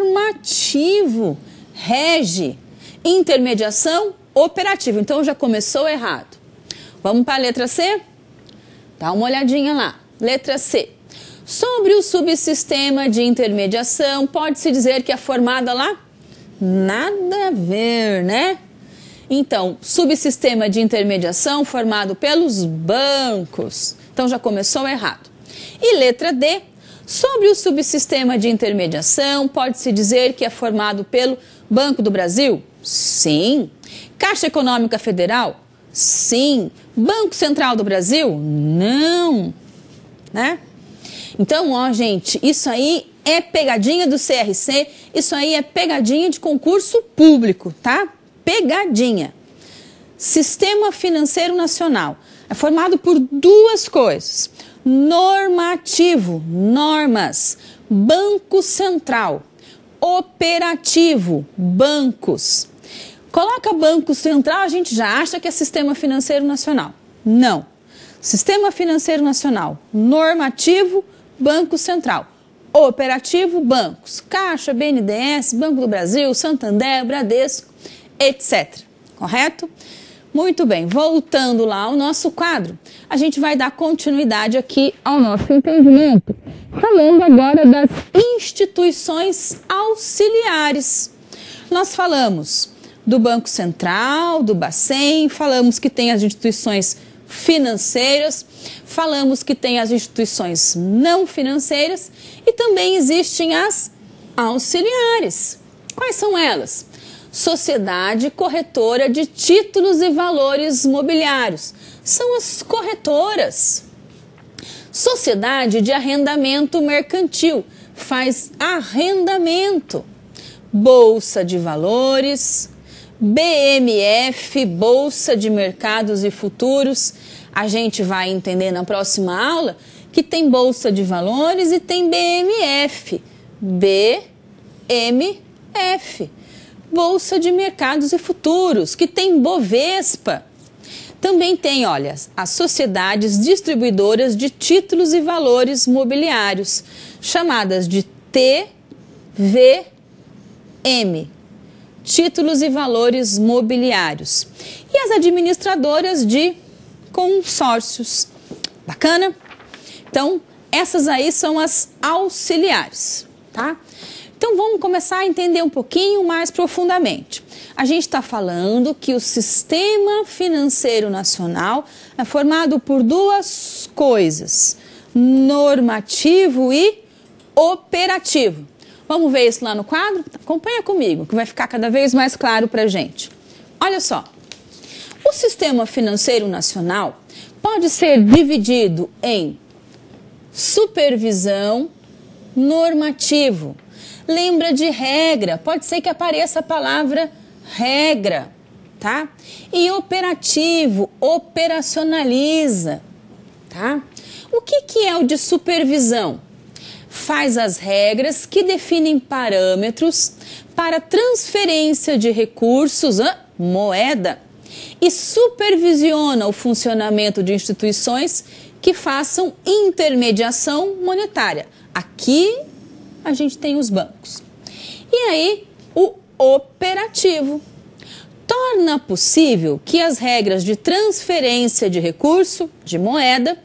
Speaker 1: normativo, rege, intermediação operativa. Então já começou errado. Vamos para a letra C? Dá uma olhadinha lá. Letra C. Sobre o subsistema de intermediação, pode-se dizer que é formada lá? Nada a ver, né? Então, subsistema de intermediação formado pelos bancos. Então, já começou errado. E letra D, sobre o subsistema de intermediação, pode-se dizer que é formado pelo Banco do Brasil? Sim. Caixa Econômica Federal? Sim. Banco Central do Brasil? Não. Né? Então, ó, gente, isso aí é pegadinha do CRC, isso aí é pegadinha de concurso público, tá? Pegadinha. Sistema Financeiro Nacional é formado por duas coisas: normativo, normas, Banco Central, operativo, bancos. Coloca Banco Central, a gente já acha que é Sistema Financeiro Nacional. Não. Sistema Financeiro Nacional, normativo, Banco Central, operativo, bancos, Caixa, BNDES, Banco do Brasil, Santander, Bradesco, etc. Correto? Muito bem, voltando lá ao nosso quadro, a gente vai dar continuidade aqui ao nosso entendimento, falando agora das instituições auxiliares. Nós falamos do Banco Central, do Bacen, falamos que tem as instituições financeiras, falamos que tem as instituições não financeiras e também existem as auxiliares. Quais são elas? Sociedade Corretora de Títulos e Valores Mobiliários. São as corretoras. Sociedade de Arrendamento Mercantil. Faz arrendamento. Bolsa de Valores. BMF, Bolsa de Mercados e Futuros. A gente vai entender na próxima aula que tem Bolsa de Valores e tem BMF. BMF. Bolsa de Mercados e Futuros, que tem Bovespa. Também tem, olha, as sociedades distribuidoras de títulos e valores mobiliários, chamadas de TVM, Títulos e Valores Mobiliários. E as administradoras de consórcios. Bacana? Então, essas aí são as auxiliares, tá? Então, vamos começar a entender um pouquinho mais profundamente. A gente está falando que o Sistema Financeiro Nacional é formado por duas coisas: normativo e operativo. Vamos ver isso lá no quadro? Acompanha comigo, que vai ficar cada vez mais claro para a gente. Olha só, o Sistema Financeiro Nacional pode ser dividido em supervisão, normativo. Lembra de regra, pode ser que apareça a palavra regra, tá? E operativo, operacionaliza, tá? O que é o de supervisão? Faz as regras que definem parâmetros para transferência de recursos, moeda, e supervisiona o funcionamento de instituições que façam intermediação monetária. Aqui a gente tem os bancos. E aí, o operativo torna possível que as regras de transferência de recurso, de moeda,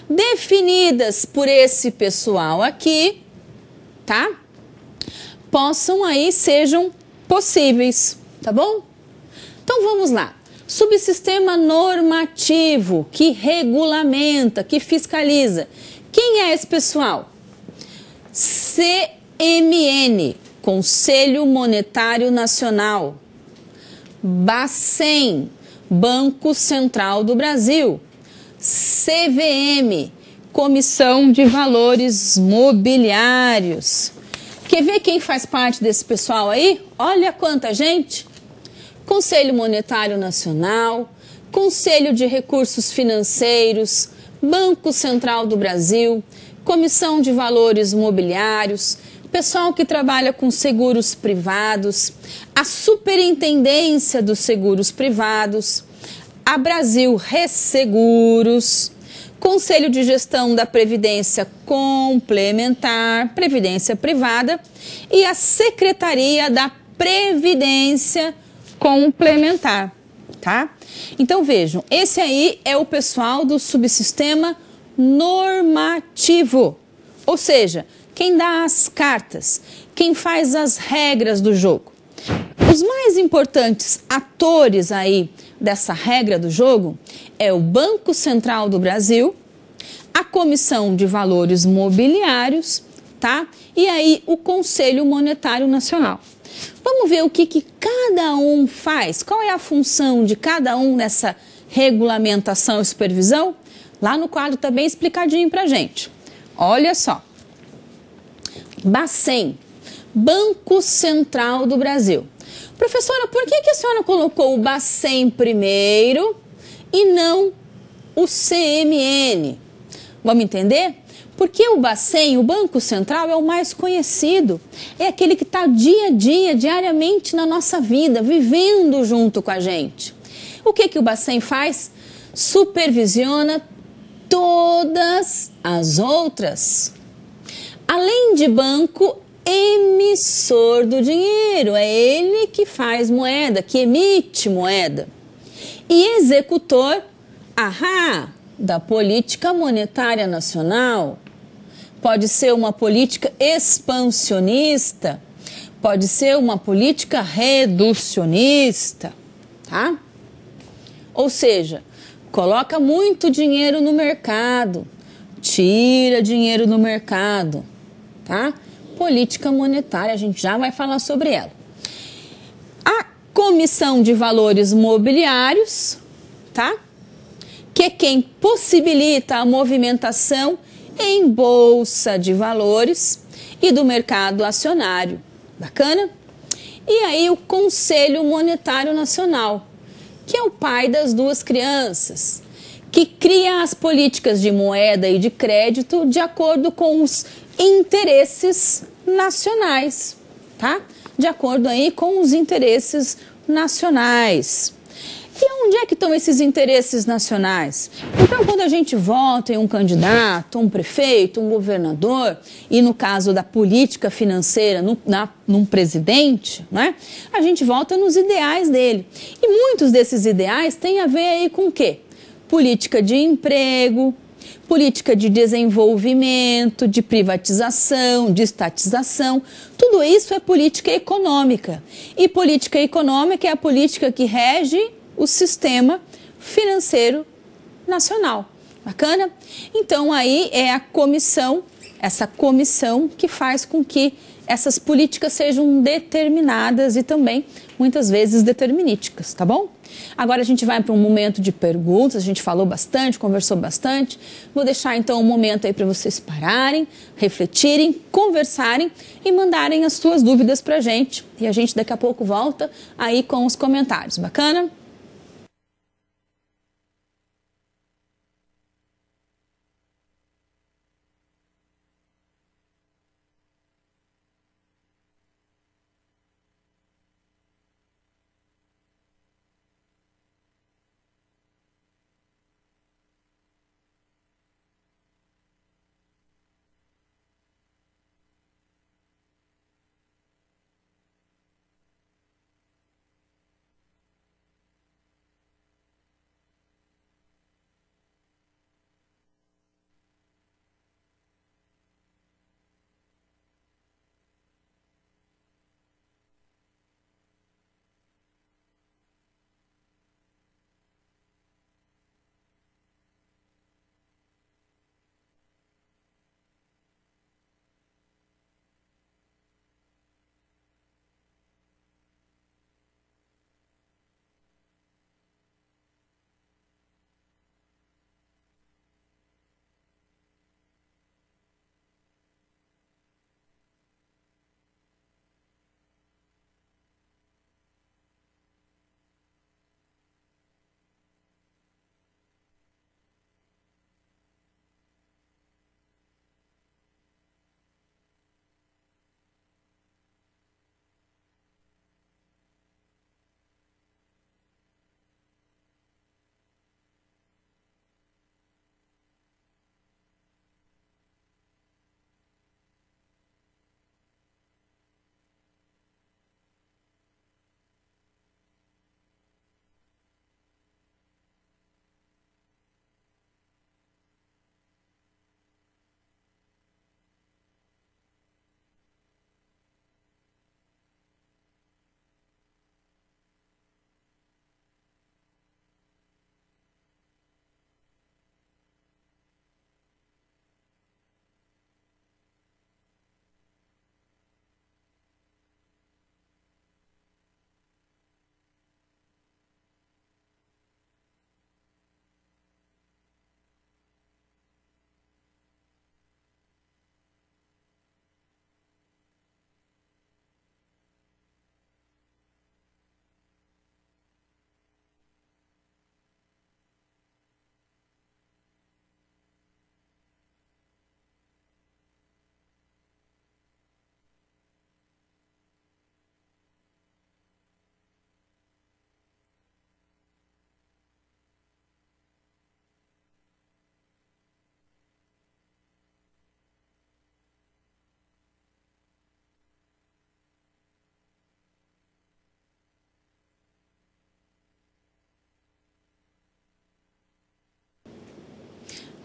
Speaker 1: definidas por esse pessoal aqui, tá? Sejam possíveis, tá bom? Então vamos lá. Subsistema normativo, que regulamenta, que fiscaliza. Quem é esse pessoal? CMN, Conselho Monetário Nacional. Bacen, Banco Central do Brasil. CVM, Comissão de Valores Mobiliários. Quer ver quem faz parte desse pessoal aí? Olha quanta gente! Conselho Monetário Nacional, Conselho de Recursos Financeiros, Banco Central do Brasil, Comissão de Valores Mobiliários, pessoal que trabalha com seguros privados, a Superintendência dos Seguros Privados, a Brasil Resseguros, Conselho de Gestão da Previdência Complementar, Previdência Privada e a Secretaria da Previdência Complementar, tá? Então vejam, esse aí é o pessoal do subsistema normativo, ou seja, quem dá as cartas, quem faz as regras do jogo. Os mais importantes atores aí dessa regra do jogo é o Banco Central do Brasil, a Comissão de Valores Mobiliários, tá? E aí o Conselho Monetário Nacional. Vamos ver o que cada um faz, qual é a função de cada um nessa regulamentação e supervisão? Lá no quadro está bem explicadinho para a gente. Olha só. Bacen, Banco Central do Brasil. Professora, por que a senhora colocou o Bacen primeiro e não o CMN? Vamos entender? Porque o Bacen, o Banco Central, é o mais conhecido. É aquele que está dia a dia, diariamente na nossa vida, vivendo junto com a gente. O que o Bacen faz? Supervisiona todas as outras. Além de banco, emissor do dinheiro, é ele que faz moeda, que emite moeda. E executor, da política monetária nacional. Pode ser uma política expansionista, pode ser uma política reducionista, tá? Ou seja, coloca muito dinheiro no mercado, tira dinheiro no mercado, tá? Política monetária, a gente já vai falar sobre ela. A Comissão de Valores Mobiliários, tá? Que é quem possibilita a movimentação em bolsa de valores e do mercado acionário. Bacana? E aí o Conselho Monetário Nacional, que é o pai das duas crianças, que cria as políticas de moeda e de crédito de acordo com os interesses nacionais, tá? De acordo aí com os interesses nacionais. E onde é que estão esses interesses nacionais? Então, quando a gente vota em um candidato, um prefeito, um governador, e no caso da política financeira, num presidente, né, a gente vota nos ideais dele. E muitos desses ideais têm a ver aí com o quê? Política de emprego, política de desenvolvimento, de privatização, de estatização, tudo isso é política econômica. E política econômica é a política que rege o sistema financeiro nacional. Bacana? Então aí é a comissão, essa comissão que faz com que essas políticas sejam determinadas e também, muitas vezes, determinísticas, tá bom? Agora a gente vai para um momento de perguntas, a gente falou bastante, conversou bastante. Vou deixar então um momento aí para vocês pararem, refletirem, conversarem e mandarem as suas dúvidas para a gente. E a gente daqui a pouco volta aí com os comentários. Bacana?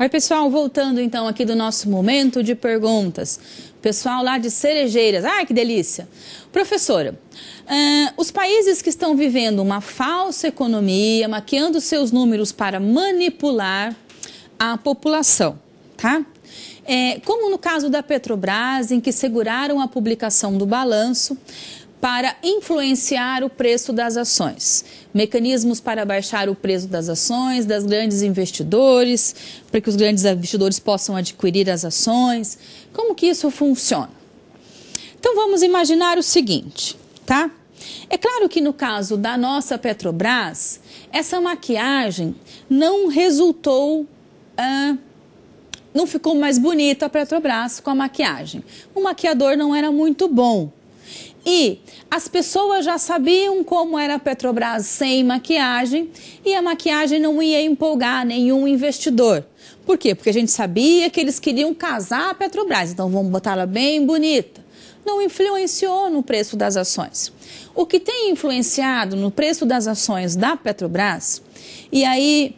Speaker 1: Oi, pessoal, voltando então aqui do nosso momento de perguntas. Pessoal lá de Cerejeiras, ai que delícia. Professora, os países que estão vivendo uma falsa economia, maquiando seus números para manipular a população, tá? Como no caso da Petrobras, em que seguraram a publicação do balanço para influenciar o preço das ações. Mecanismos para baixar o preço das ações, das grandes investidores, para que os grandes investidores possam adquirir as ações. Como que isso funciona? Então vamos imaginar o seguinte, tá? É claro que no caso da nossa Petrobras, essa maquiagem não resultou, não ficou mais bonita a Petrobras com a maquiagem. O maquiador não era muito bom. E as pessoas já sabiam como era a Petrobras sem maquiagem e a maquiagem não ia empolgar nenhum investidor. Por quê? Porque a gente sabia que eles queriam casar a Petrobras, então vamos botar ela bem bonita. Não influenciou no preço das ações. O que tem influenciado no preço das ações da Petrobras, e aí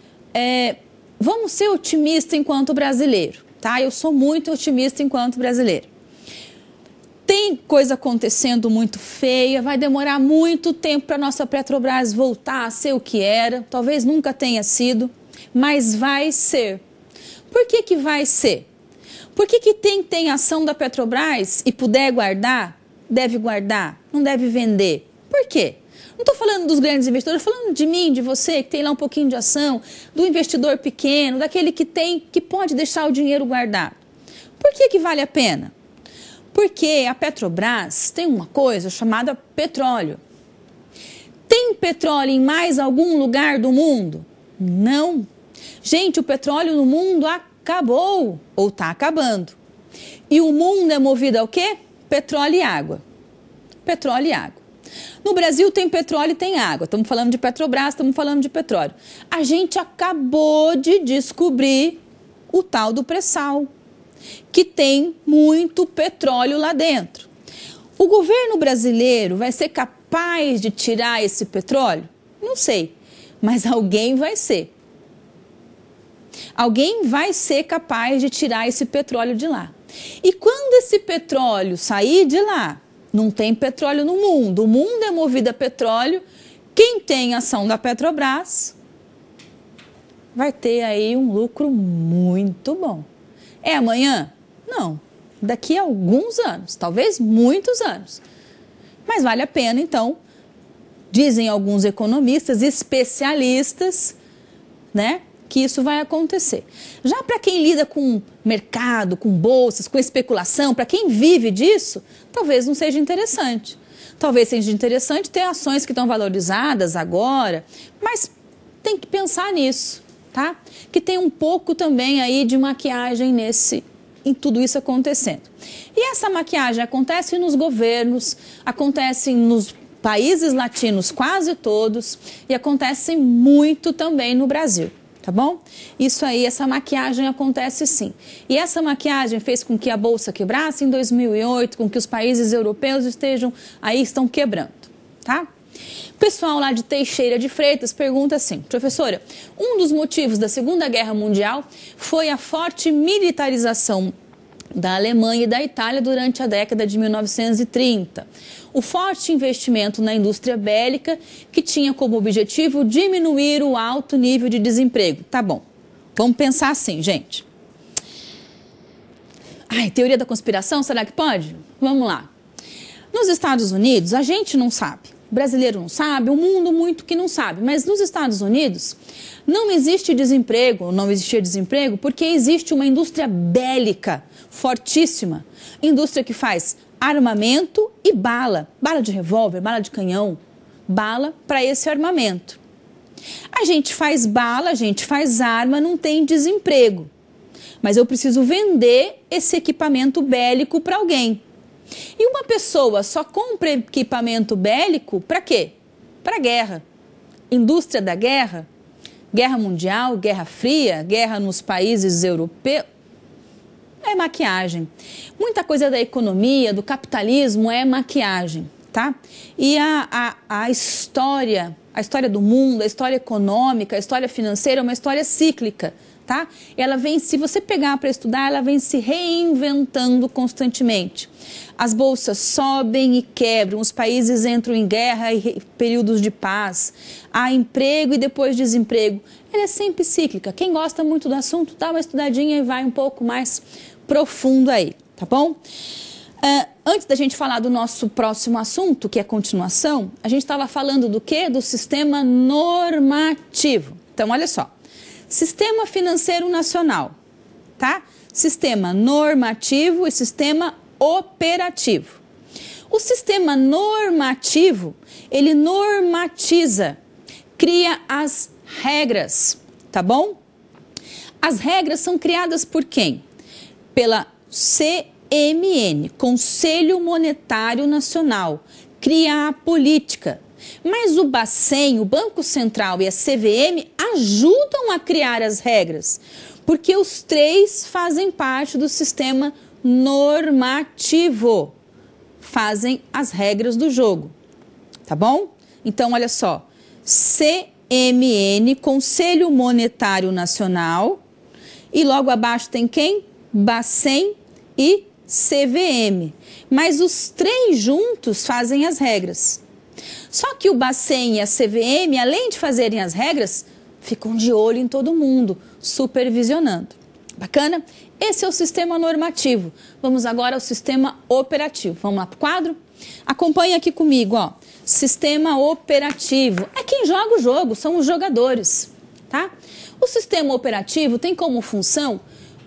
Speaker 1: vamos ser otimistas enquanto brasileiro, tá? Eu sou muito otimista enquanto brasileiro. Tem coisa acontecendo muito feia, vai demorar muito tempo para a nossa Petrobras voltar a ser o que era, talvez nunca tenha sido, mas vai ser. Por que que vai ser? Por que que tem ação da Petrobras e puder guardar, deve guardar, não deve vender? Por quê? Não estou falando dos grandes investidores, estou falando de mim, de você, que tem lá um pouquinho de ação, do investidor pequeno, daquele que pode deixar o dinheiro guardado. Por que que vale a pena? Porque a Petrobras tem uma coisa chamada petróleo. Tem petróleo em mais algum lugar do mundo? Não. Gente, o petróleo no mundo acabou ou está acabando. E o mundo é movido ao quê? Petróleo e água. Petróleo e água. No Brasil tem petróleo e tem água. Estamos falando de Petrobras, estamos falando de petróleo. A gente acabou de descobrir o tal do pré-sal, que tem muito petróleo lá dentro. O governo brasileiro vai ser capaz de tirar esse petróleo? Não sei, mas alguém vai ser. Alguém vai ser capaz de tirar esse petróleo de lá. E quando esse petróleo sair de lá, não tem petróleo no mundo, o mundo é movido a petróleo, quem tem ação da Petrobras vai ter aí um lucro muito bom. É amanhã? Não. Daqui a alguns anos, talvez muitos anos. Mas vale a pena, então, dizem alguns economistas, especialistas, né, que isso vai acontecer. Já para quem lida com mercado, com bolsas, com especulação, para quem vive disso, talvez não seja interessante. Talvez seja interessante ter ações que estão valorizadas agora, mas tem que pensar nisso, tá? Que tem um pouco também aí de maquiagem em tudo isso acontecendo. E essa maquiagem acontece nos governos, acontece nos países latinos quase todos e acontece muito também no Brasil, tá bom? Isso aí, essa maquiagem acontece sim. E essa maquiagem fez com que a Bolsa quebrasse em 2008, com que os países europeus estão quebrando, tá? O pessoal lá de Teixeira de Freitas pergunta assim, professora, um dos motivos da Segunda Guerra Mundial foi a forte militarização da Alemanha e da Itália durante a década de 1930. O forte investimento na indústria bélica que tinha como objetivo diminuir o alto nível de desemprego. Tá bom, vamos pensar assim, gente. Teoria da conspiração, será que pode? Vamos lá. Nos Estados Unidos, a gente não sabe. O brasileiro não sabe, o mundo muito que não sabe. Mas nos Estados Unidos não existe desemprego, não existia desemprego, porque existe uma indústria bélica fortíssima. Indústria que faz armamento e bala. Bala de revólver, bala de canhão. Bala para esse armamento. A gente faz bala, a gente faz arma, não tem desemprego. Mas eu preciso vender esse equipamento bélico para alguém. E uma pessoa só compra equipamento bélico para quê? Para guerra. Indústria da guerra, guerra mundial, guerra fria, guerra nos países europeus, é maquiagem. Muita coisa da economia, do capitalismo é maquiagem, tá? E a história do mundo, a história econômica, a história financeira é uma história cíclica, tá? Ela vem, se você pegar para estudar, ela vem se reinventando constantemente. As bolsas sobem e quebram, os países entram em guerra e períodos de paz, há emprego e depois desemprego. Ela é sempre cíclica. Quem gosta muito do assunto, dá uma estudadinha e vai um pouco mais profundo aí, tá bom? Antes da gente falar do nosso próximo assunto, que é continuação, a gente estava falando do quê? Do sistema normativo. Então, olha só. Sistema financeiro nacional, tá? Sistema normativo e sistema operativo. O sistema normativo, ele normatiza, cria as regras, tá bom? As regras são criadas por quem? Pela CMN, Conselho Monetário Nacional, cria a política. Mas o Bacen, o Banco Central e a CVM ajudam a criar as regras, porque os três fazem parte do sistema normativo, fazem as regras do jogo, tá bom? Então, olha só, CMN, Conselho Monetário Nacional, e logo abaixo tem quem? Bacen e CVM, mas os três juntos fazem as regras. Só que o Bacen e a CVM, além de fazerem as regras, ficam de olho em todo mundo, supervisionando. Bacana? Esse é o sistema normativo. Vamos agora ao sistema operativo. Vamos lá para o quadro? Acompanhe aqui comigo, ó. Sistema operativo. É quem joga o jogo, são os jogadores, tá? O sistema operativo tem como função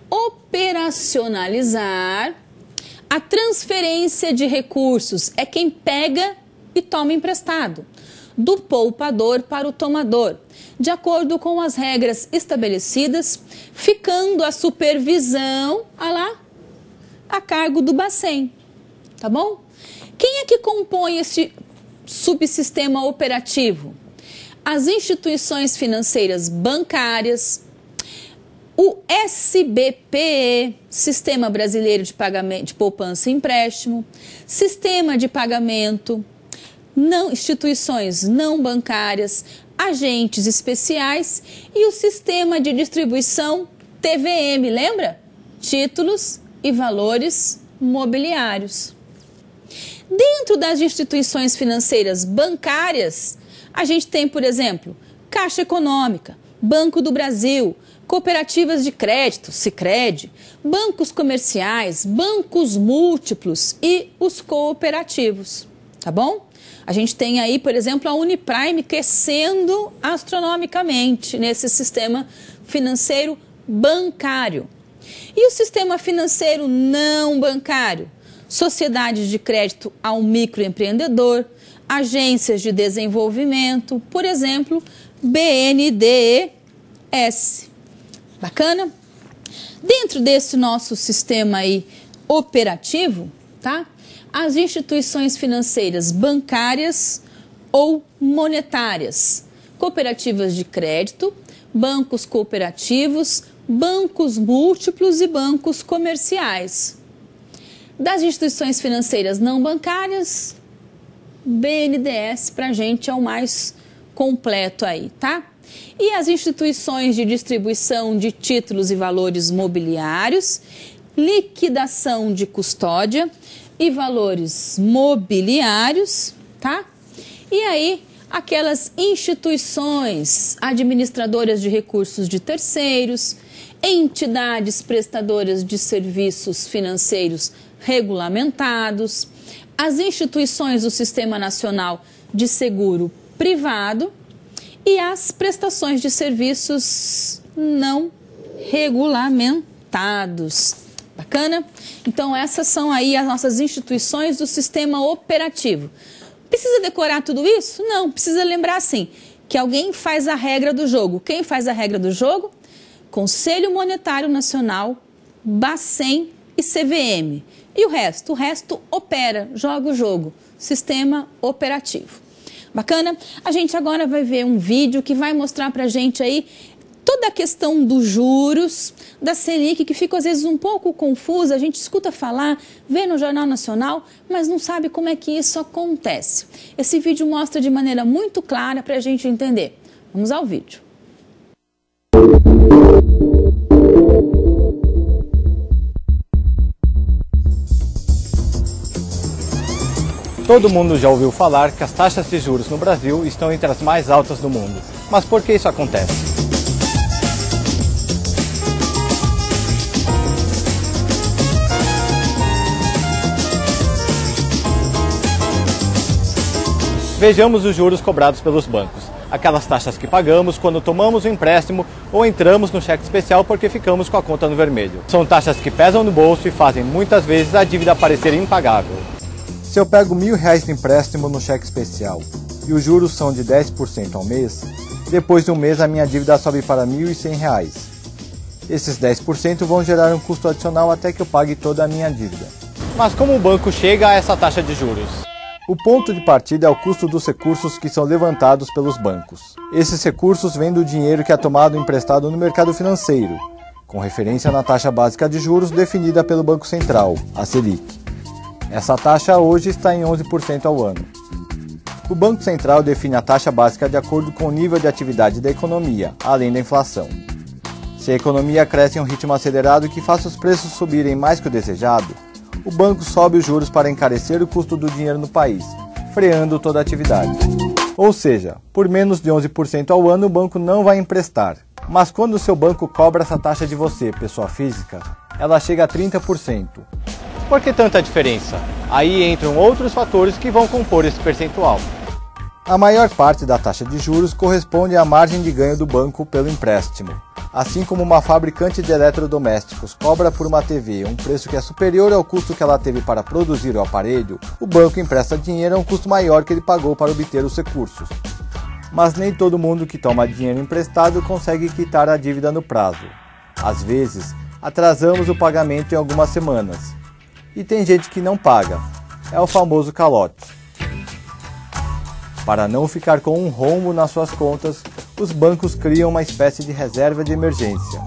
Speaker 1: operacionalizar a transferência de recursos. É quem pega e toma emprestado, do poupador para o tomador, de acordo com as regras estabelecidas, ficando a supervisão, a cargo do Bacen, tá bom? Quem é que compõe esse subsistema operativo? As instituições financeiras bancárias, o SBPE, Sistema Brasileiro de Pagamento, de Poupança e Empréstimo, Sistema de Pagamento, instituições não bancárias, agentes especiais e o sistema de distribuição TVM, lembra? Títulos e valores mobiliários. Dentro das instituições financeiras bancárias, a gente tem, por exemplo, Caixa Econômica, Banco do Brasil, cooperativas de crédito, Sicredi, bancos comerciais, bancos múltiplos e os cooperativos, tá bom? A gente tem aí, por exemplo, a Uniprime crescendo astronomicamente nesse sistema financeiro bancário. E o sistema financeiro não bancário? Sociedades de crédito ao microempreendedor, agências de desenvolvimento, por exemplo, BNDES. Bacana? Dentro desse nosso sistema aí operativo, tá? As instituições financeiras bancárias ou monetárias, cooperativas de crédito, bancos cooperativos, bancos múltiplos e bancos comerciais. Das instituições financeiras não bancárias, BNDES pra gente é o mais completo aí, tá? E as instituições de distribuição de títulos e valores mobiliários, liquidação de custódia e valores mobiliários, tá? E aí, aquelas instituições administradoras de recursos de terceiros, entidades prestadoras de serviços financeiros regulamentados, as instituições do Sistema Nacional de Seguro Privado e as prestações de serviços não regulamentados. Bacana? Então, essas são aí as nossas instituições do sistema operativo. Precisa decorar tudo isso? Não, precisa lembrar sim, que alguém faz a regra do jogo. Quem faz a regra do jogo? Conselho Monetário Nacional, Bacen e CVM. E o resto? O resto opera, joga o jogo. Sistema operativo. Bacana? A gente agora vai ver um vídeo que vai mostrar pra gente aí toda a questão dos juros, da Selic, que fica às vezes um pouco confusa, a gente escuta falar, vê no Jornal Nacional, mas não sabe como é que isso acontece. Esse vídeo mostra de maneira muito clara para a gente entender. Vamos ao vídeo.
Speaker 8: Todo mundo já ouviu falar que as taxas de juros no Brasil estão entre as mais altas do mundo. Mas por que isso acontece? Vejamos os juros cobrados pelos bancos. Aquelas taxas que pagamos quando tomamos um empréstimo ou entramos no cheque especial porque ficamos com a conta no vermelho. São taxas que pesam no bolso e fazem muitas vezes a dívida parecer impagável. Se eu pego R$1.000 de empréstimo no cheque especial e os juros são de 10% ao mês, depois de um mês a minha dívida sobe para R$1.100. Esses 10% vão gerar um custo adicional até que eu pague toda a minha dívida. Mas como o banco chega a essa taxa de juros? O ponto de partida é o custo dos recursos que são levantados pelos bancos. Esses recursos vêm do dinheiro que é tomado emprestado no mercado financeiro, com referência na taxa básica de juros definida pelo Banco Central, a Selic. Essa taxa hoje está em 11% ao ano. O Banco Central define a taxa básica de acordo com o nível de atividade da economia, além da inflação. Se a economia cresce em um ritmo acelerado que faça os preços subirem mais que o desejado, o banco sobe os juros para encarecer o custo do dinheiro no país, freando toda a atividade. Ou seja, por menos de 11% ao ano o banco não vai emprestar. Mas quando o seu banco cobra essa taxa de você, pessoa física, ela chega a 30%. Por que tanta diferença? Aí entram outros fatores que vão compor esse percentual. A maior parte da taxa de juros corresponde à margem de ganho do banco pelo empréstimo. Assim como uma fabricante de eletrodomésticos cobra por uma TV um preço que é superior ao custo que ela teve para produzir o aparelho, o banco empresta dinheiro a um custo maior que ele pagou para obter os recursos. Mas nem todo mundo que toma dinheiro emprestado consegue quitar a dívida no prazo. Às vezes, atrasamos o pagamento em algumas semanas. E tem gente que não paga. É o famoso calote. Para não ficar com um rombo nas suas contas, os bancos criam uma espécie de reserva de emergência.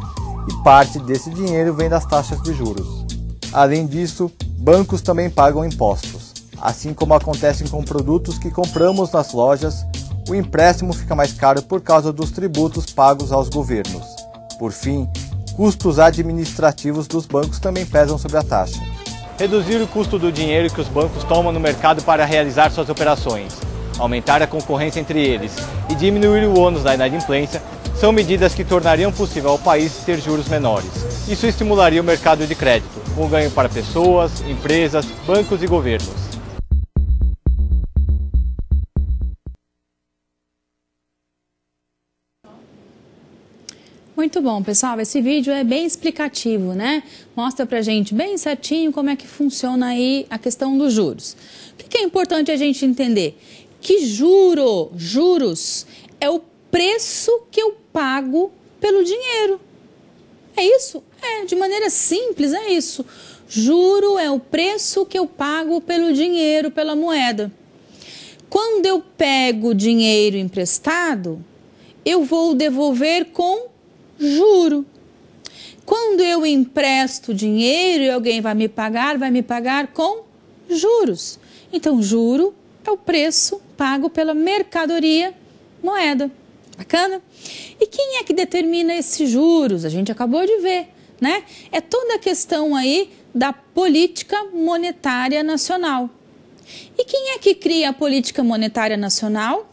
Speaker 8: E parte desse dinheiro vem das taxas de juros. Além disso, bancos também pagam impostos. Assim como acontece com produtos que compramos nas lojas, o empréstimo fica mais caro por causa dos tributos pagos aos governos. Por fim, custos administrativos dos bancos também pesam sobre a taxa. Reduzir o custo do dinheiro que os bancos tomam no mercado para realizar suas operações, aumentar a concorrência entre eles e diminuir o ônus da inadimplência são medidas que tornariam possível ao país ter juros menores. Isso estimularia o mercado de crédito, com ganho para pessoas, empresas, bancos e governos.
Speaker 1: Muito bom, pessoal. Esse vídeo é bem explicativo, né? Mostra pra gente bem certinho como é que funciona aí a questão dos juros. O que é importante a gente entender? Que juros, é o preço que eu pago pelo dinheiro. É isso? É, de maneira simples, é isso. Juro é o preço que eu pago pelo dinheiro, pela moeda. Quando eu pego dinheiro emprestado, eu vou devolver com juro. Quando eu empresto dinheiro e alguém vai me pagar com juros. Então, juro é o preço pago pela mercadoria, moeda. Bacana? E quem é que determina esses juros? A gente acabou de ver, né? É toda a questão aí da política monetária nacional. E quem é que cria a política monetária nacional?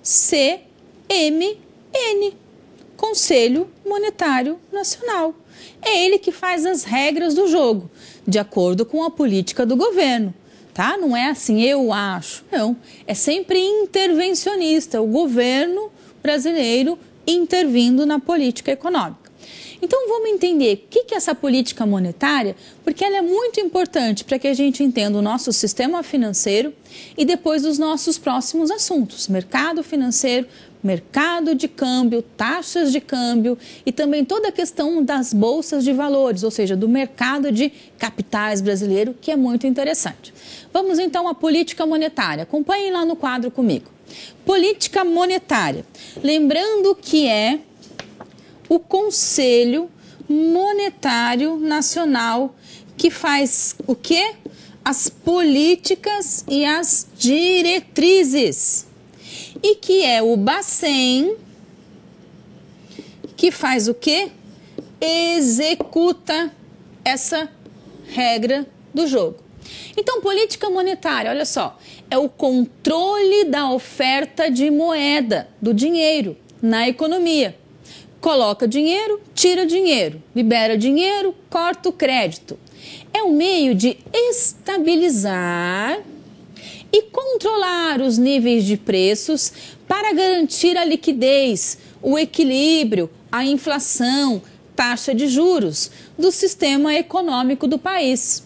Speaker 1: CMN. Conselho Monetário Nacional. É ele que faz as regras do jogo, de acordo com a política do governo, tá? Não é assim, eu acho. Não, é sempre intervencionista, o governo brasileiro intervindo na política econômica. Então, vamos entender o que é essa política monetária, porque ela é muito importante para que a gente entenda o nosso sistema financeiro e depois os nossos próximos assuntos, mercado financeiro, mercado de câmbio, taxas de câmbio e também toda a questão das bolsas de valores, ou seja, do mercado de capitais brasileiro, que é muito interessante. Vamos então à política monetária. Acompanhem lá no quadro comigo. Política monetária. Lembrando que é o Conselho Monetário Nacional que faz o quê? As políticas e as diretrizes. E que é o Bacen que faz o quê? executa essa regra do jogo. Então, política monetária, olha só, é o controle da oferta de moeda, do dinheiro, na economia. Coloca dinheiro, tira dinheiro, libera dinheiro, corta o crédito. É um meio de estabilizar e controlar os níveis de preços para garantir a liquidez, o equilíbrio, a inflação, taxa de juros do sistema econômico do país.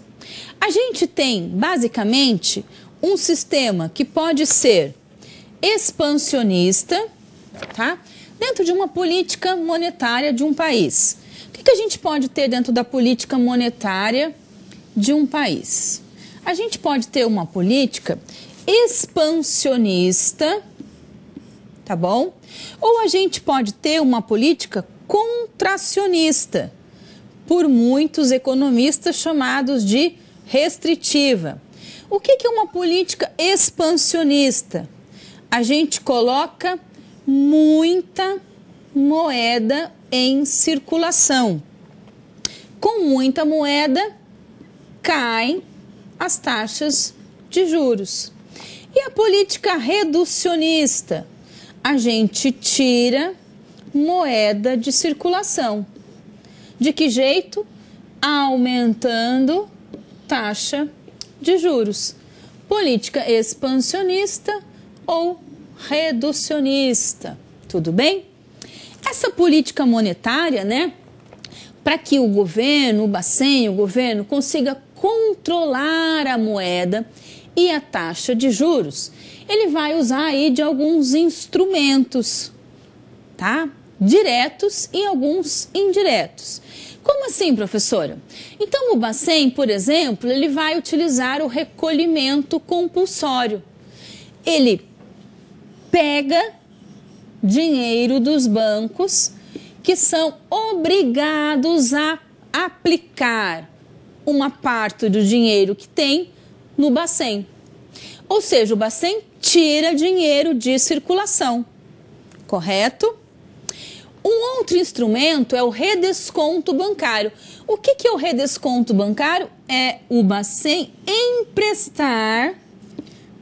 Speaker 1: A gente tem, basicamente, um sistema que pode ser expansionista, tá? Dentro de uma política monetária de um país. O que a gente pode ter dentro da política monetária de um país? A gente pode ter uma política expansionista, tá bom? Ou a gente pode ter uma política contracionista, por muitos economistas chamados de restritiva. O que é uma política expansionista? A gente coloca muita moeda em circulação. Com muita moeda, caem as taxas de juros. E a política reducionista? A gente tira moeda de circulação. De que jeito? Aumentando taxa de juros. Política expansionista ou reducionista. Tudo bem? Essa política monetária, né? Para que o governo, o Bacen, o governo consiga controlar a moeda e a taxa de juros, ele vai usar aí de alguns instrumentos, tá? Diretos e alguns indiretos. Como assim, professora? Então, o Bacen, por exemplo, ele vai utilizar o recolhimento compulsório. Ele pega dinheiro dos bancos que são obrigados a aplicar uma parte do dinheiro que tem no Bacen. Ou seja, o Bacen tira dinheiro de circulação, correto? Um outro instrumento é o redesconto bancário. O que é o redesconto bancário? É o Bacen emprestar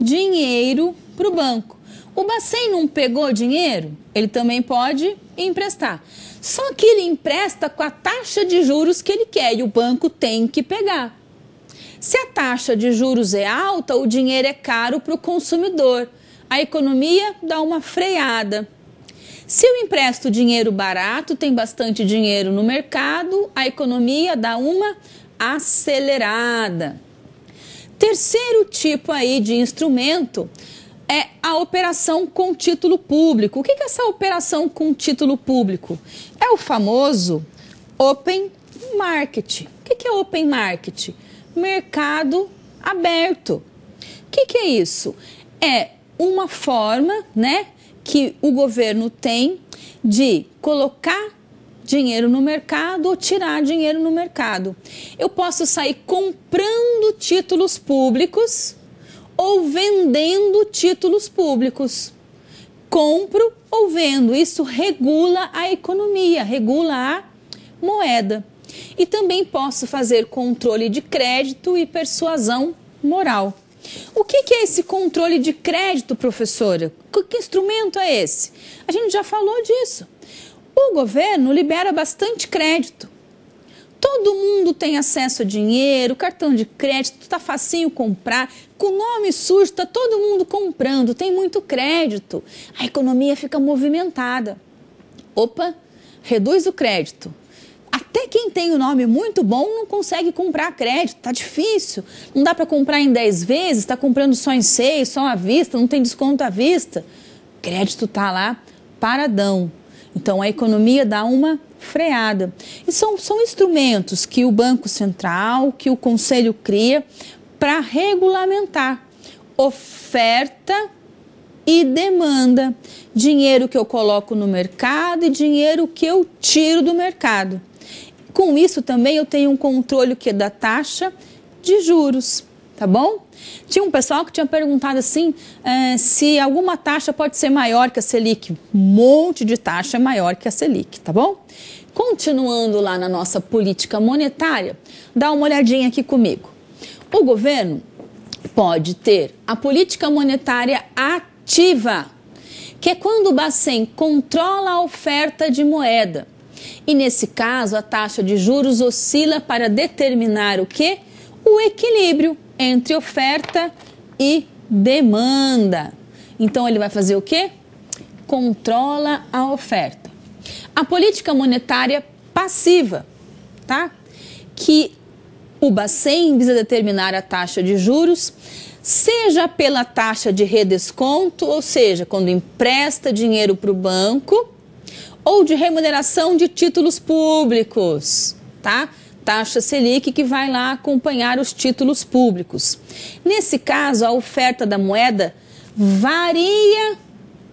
Speaker 1: dinheiro para o banco. O Bacen não pegou dinheiro? Ele também pode emprestar. Só que ele empresta com a taxa de juros que ele quer e o banco tem que pegar. Se a taxa de juros é alta, o dinheiro é caro para o consumidor. A economia dá uma freada. Se eu empresto dinheiro barato, tem bastante dinheiro no mercado, a economia dá uma acelerada. Terceiro tipo aí de instrumento é a operação com título público. O que é essa operação com título público? É o famoso Open Market. O que é Open Market? Mercado aberto. O que é isso? É uma forma, né, que o governo tem de colocar dinheiro no mercado ou tirar dinheiro no mercado. Eu posso sair comprando títulos públicos ou vendendo títulos públicos. Compro ou vendo. Isso regula a economia, regula a moeda. E também posso fazer controle de crédito e persuasão moral. O que é esse controle de crédito, professora? Que instrumento é esse? A gente já falou disso. O governo libera bastante crédito. Todo mundo tem acesso a dinheiro, cartão de crédito, está facinho comprar. Com nome sujo, está todo mundo comprando, tem muito crédito. A economia fica movimentada. Opa, reduz o crédito. Até quem tem um nome muito bom não consegue comprar crédito, tá difícil. Não dá para comprar em 10 vezes, está comprando só em 6, só à vista, não tem desconto à vista. Crédito tá lá paradão. Então a economia dá uma freada. E são instrumentos que o Banco Central, que o Conselho cria para regulamentar oferta e demanda. Dinheiro que eu coloco no mercado e dinheiro que eu tiro do mercado. Com isso também eu tenho um controle que é da taxa de juros, tá bom? Tinha um pessoal que tinha perguntado assim, se alguma taxa pode ser maior que a Selic. Um monte de taxa é maior que a Selic, tá bom? Continuando lá na nossa política monetária, dá uma olhadinha aqui comigo. O governo pode ter a política monetária ativa, que é quando o Bacen controla a oferta de moeda. E nesse caso, a taxa de juros oscila para determinar o quê? O equilíbrio entre oferta e demanda. Então, ele vai fazer o quê? Controla a oferta. A política monetária passiva, tá? Que o Bacen visa determinar a taxa de juros, seja pela taxa de redesconto, ou seja, quando empresta dinheiro para o banco, ou de remuneração de títulos públicos, tá? Taxa Selic que vai lá acompanhar os títulos públicos. Nesse caso, a oferta da moeda varia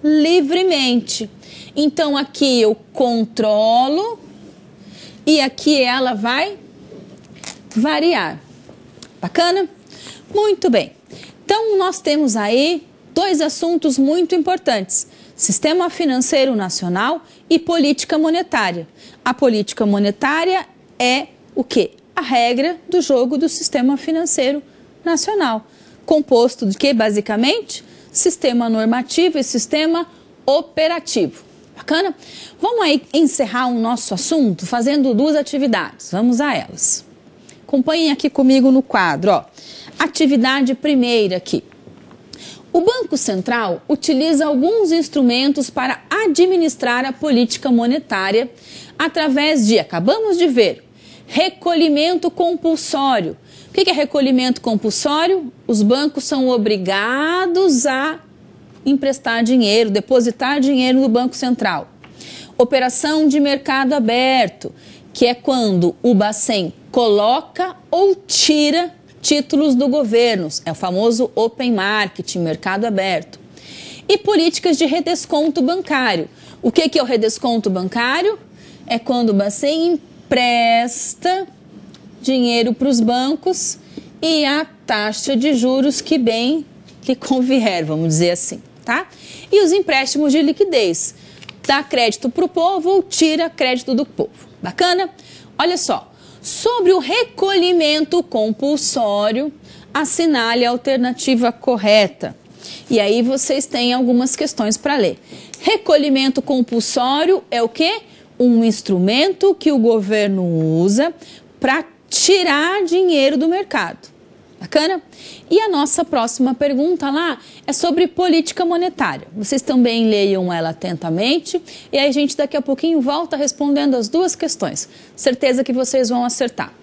Speaker 1: livremente. Então, aqui eu controlo e aqui ela vai variar. Bacana? Muito bem. Então, nós temos aí dois assuntos muito importantes: Sistema Financeiro Nacional e política monetária. A política monetária é o quê? A regra do jogo do Sistema Financeiro Nacional, composto de quê, basicamente? Sistema normativo e sistema operativo. Bacana? Vamos aí encerrar o nosso assunto fazendo duas atividades. Vamos a elas. Acompanhem aqui comigo no quadro, ó. Atividade primeira aqui. O Banco Central utiliza alguns instrumentos para administrar a política monetária através de, acabamos de ver, recolhimento compulsório. O que é recolhimento compulsório? Os bancos são obrigados a emprestar dinheiro, depositar dinheiro no Banco Central. Operação de mercado aberto, que é quando o Bacen coloca ou tira títulos do governo, é o famoso open market, mercado aberto. E políticas de redesconto bancário. O que é o redesconto bancário? É quando o Bacen empresta dinheiro para os bancos e a taxa de juros que bem lhe convier, vamos dizer assim, tá? E os empréstimos de liquidez. Dá crédito para o povo ou tira crédito do povo. Bacana? Olha só. Sobre o recolhimento compulsório, assinale a alternativa correta. E aí vocês têm algumas questões para ler. Recolhimento compulsório é o quê? Um instrumento que o governo usa para tirar dinheiro do mercado. Bacana? E a nossa próxima pergunta lá é sobre política monetária. Vocês também leiam ela atentamente e aí a gente daqui a pouquinho volta respondendo as duas questões. Certeza que vocês vão acertar.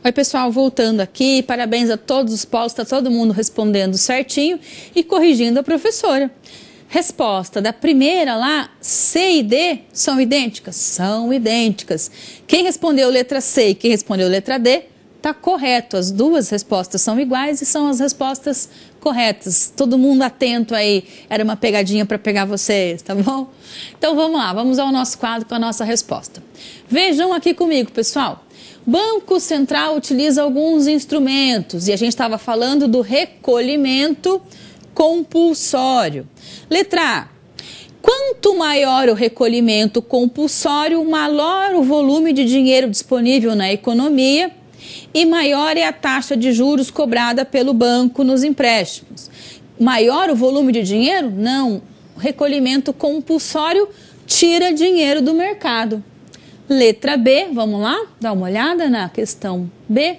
Speaker 1: Oi, pessoal, voltando aqui, parabéns a todos os polos, está todo mundo respondendo certinho e corrigindo a professora. Resposta da primeira lá, C e D, são idênticas? São idênticas. Quem respondeu letra C e quem respondeu letra D, está correto. As duas respostas são iguais e são as respostas corretas. Todo mundo atento aí, era uma pegadinha para pegar vocês, tá bom? Então vamos lá, vamos ao nosso quadro com a nossa resposta. Vejam aqui comigo, pessoal. Banco Central utiliza alguns instrumentos e a gente estava falando do recolhimento compulsório. Letra A. Quanto maior o recolhimento compulsório, maior o volume de dinheiro disponível na economia e maior é a taxa de juros cobrada pelo banco nos empréstimos. Maior o volume de dinheiro? Não. O recolhimento compulsório tira dinheiro do mercado. Letra B, vamos lá, dar uma olhada na questão B.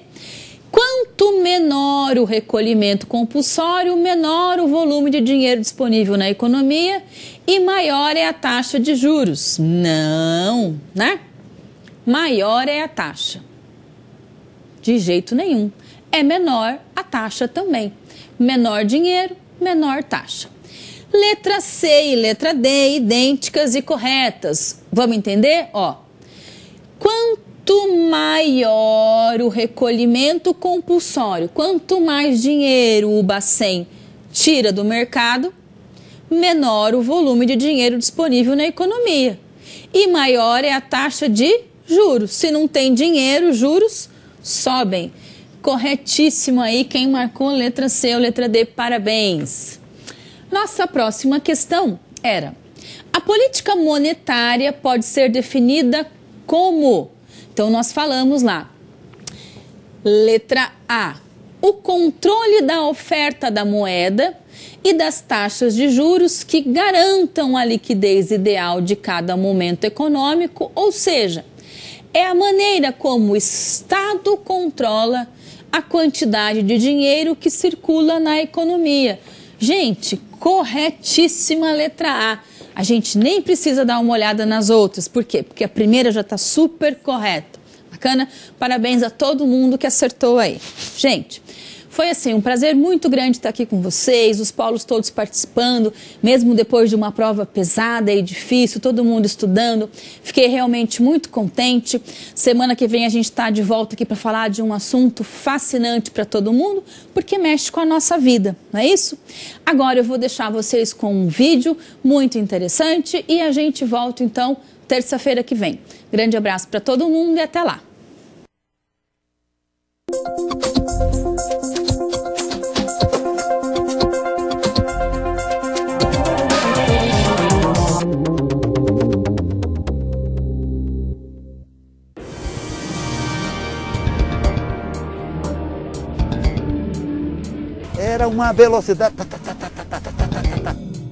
Speaker 1: Quanto menor o recolhimento compulsório, menor o volume de dinheiro disponível na economia e maior é a taxa de juros. Não, né? Maior é a taxa. De jeito nenhum. É menor a taxa também. Menor dinheiro, menor taxa. Letra C e letra D, idênticas e corretas. Vamos entender? Ó. Quanto maior o recolhimento compulsório, quanto mais dinheiro o Bacen tira do mercado, menor o volume de dinheiro disponível na economia. E maior é a taxa de juros. Se não tem dinheiro, juros sobem. Corretíssimo aí quem marcou letra C ou letra D, parabéns. Nossa próxima questão era: a política monetária pode ser definida como? Então, nós falamos lá. Letra A. O controle da oferta da moeda e das taxas de juros que garantam a liquidez ideal de cada momento econômico, ou seja, é a maneira como o Estado controla a quantidade de dinheiro que circula na economia. Gente, corretíssima letra A. A gente nem precisa dar uma olhada nas outras. Por quê? Porque a primeira já está super correta. Bacana? Parabéns a todo mundo que acertou aí. Gente, foi assim, um prazer muito grande estar aqui com vocês, os polos todos participando, mesmo depois de uma prova pesada e difícil, todo mundo estudando. Fiquei realmente muito contente. Semana que vem a gente está de volta aqui para falar de um assunto fascinante para todo mundo, porque mexe com a nossa vida, não é isso? Agora eu vou deixar vocês com um vídeo muito interessante e a gente volta então terça-feira que vem. Grande abraço para todo mundo e até lá.
Speaker 9: Era uma velocidade.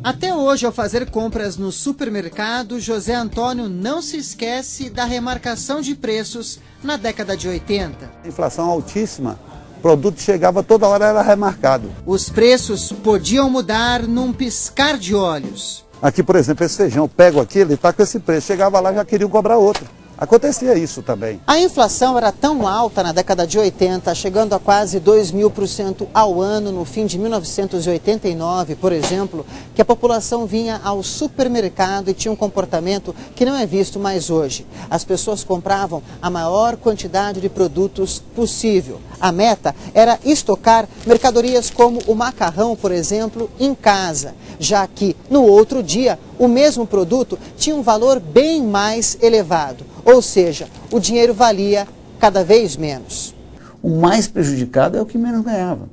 Speaker 10: Até hoje, ao fazer compras no supermercado, José Antônio não se esquece da remarcação de preços na década de 80.
Speaker 9: Inflação altíssima, o produto chegava toda hora, era remarcado.
Speaker 10: Os preços podiam mudar num piscar de olhos.
Speaker 9: Aqui, por exemplo, esse feijão, eu pego aqui, ele está com esse preço, chegava lá já queriam cobrar outro. Acontecia isso também.
Speaker 10: A inflação era tão alta na década de 80, chegando a quase 2.000% ao ano no fim de 1989, por exemplo, que a população vinha ao supermercado e tinha um comportamento que não é visto mais hoje. As pessoas compravam a maior quantidade de produtos possível. A meta era estocar mercadorias como o macarrão, por exemplo, em casa, já que no outro dia o mesmo produto tinha um valor bem mais elevado. Ou seja, o dinheiro valia cada vez menos.
Speaker 9: O mais prejudicado é o que menos ganhava.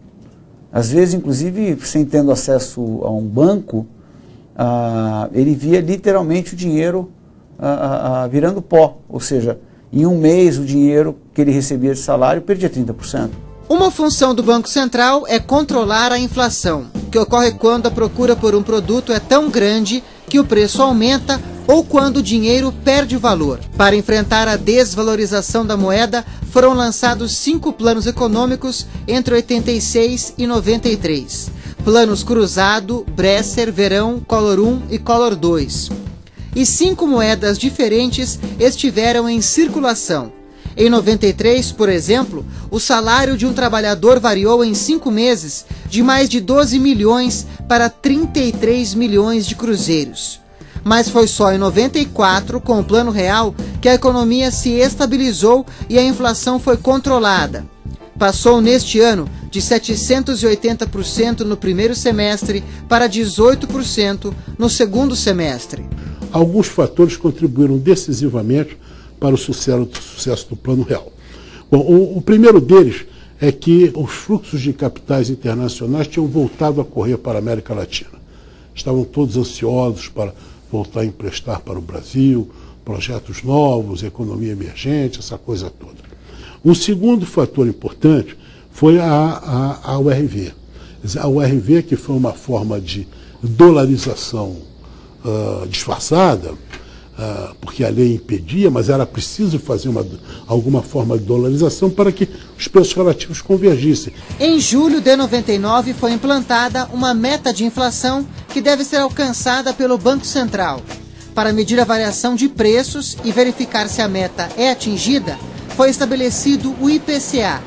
Speaker 9: Às vezes, inclusive, sem tendo acesso a um banco, ele via literalmente o dinheiro virando pó. Ou seja, em um mês o dinheiro que ele recebia de salário perdia 30%.
Speaker 10: Uma função do Banco Central é controlar a inflação, que ocorre quando a procura por um produto é tão grande que o preço aumenta ou quando o dinheiro perde valor. Para enfrentar a desvalorização da moeda, foram lançados 5 planos econômicos entre 86 e 93. Planos Cruzado, Bresser, Verão, Collor 1 e Collor 2. E 5 moedas diferentes estiveram em circulação. Em 93, por exemplo, o salário de um trabalhador variou em 5 meses de mais de 12 milhões para 33 milhões de cruzeiros. Mas foi só em 94, com o Plano Real, que a economia se estabilizou e a inflação foi controlada. Passou neste ano de 780% no primeiro semestre para 18% no segundo semestre.
Speaker 11: Alguns fatores contribuíram decisivamente para o sucesso do Plano Real. Bom, o primeiro deles é que os fluxos de capitais internacionais tinham voltado a correr para a América Latina. Estavam todos ansiosos para voltar a emprestar para o Brasil, projetos novos, economia emergente, essa coisa toda. Um segundo fator importante foi a URV. A URV, que foi uma forma de dolarização disfarçada, porque a lei impedia, mas era preciso fazer alguma forma de dolarização para que os preços relativos convergissem.
Speaker 10: Em julho de 99 foi implantada uma meta de inflação que deve ser alcançada pelo Banco Central. Para medir a variação de preços e verificar se a meta é atingida, foi estabelecido o IPCA,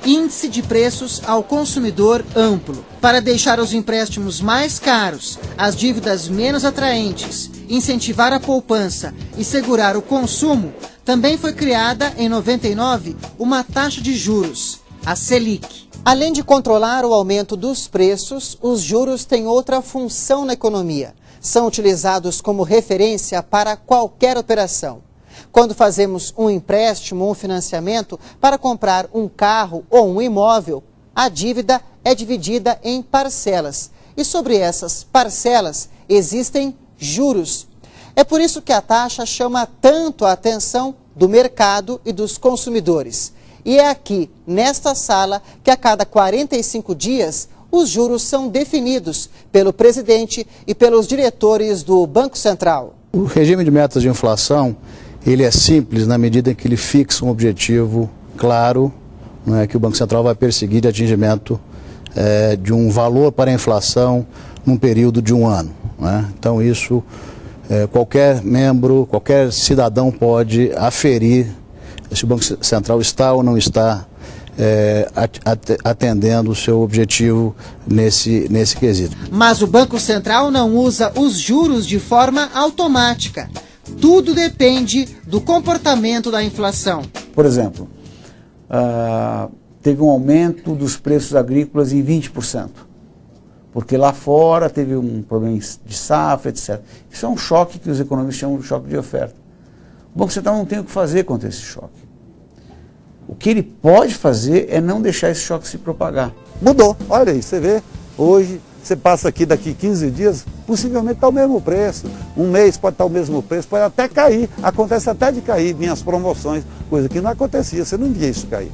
Speaker 10: Índice de Preços ao Consumidor Amplo. Para deixar os empréstimos mais caros, as dívidas menos atraentes, incentivar a poupança e segurar o consumo, também foi criada, em 99, uma taxa de juros, a Selic. Além de controlar o aumento dos preços, os juros têm outra função na economia. São utilizados como referência para qualquer operação. Quando fazemos um empréstimo ou um financiamento para comprar um carro ou um imóvel, a dívida é dividida em parcelas. E sobre essas parcelas existem juros. É por isso que a taxa chama tanto a atenção do mercado e dos consumidores. E é aqui, nesta sala, que a cada 45 dias os juros são definidos pelo presidente e pelos diretores do Banco Central.
Speaker 12: O regime de metas de inflação, ele é simples na medida em que ele fixa um objetivo claro, né, que o Banco Central vai perseguir de atingimento de um valor para a inflação num período de um ano. Né? Então isso, qualquer membro, qualquer cidadão pode aferir se o Banco Central está ou não está atendendo o seu objetivo nesse quesito.
Speaker 10: Mas o Banco Central não usa os juros de forma automática. Tudo depende do comportamento da inflação.
Speaker 9: Por exemplo, teve um aumento dos preços agrícolas em 20%, porque lá fora teve um problema de safra, etc. Isso é um choque que os economistas chamam de choque de oferta. O Banco Central não tem o que fazer contra esse choque. O que ele pode fazer é não deixar esse choque se propagar.
Speaker 13: Mudou, olha aí, você vê, hoje você passa aqui daqui 15 dias, possivelmente está o mesmo preço. Um mês pode estar o mesmo preço, pode até cair, acontece até de cair, minhas promoções, coisa que não acontecia, você não via isso cair.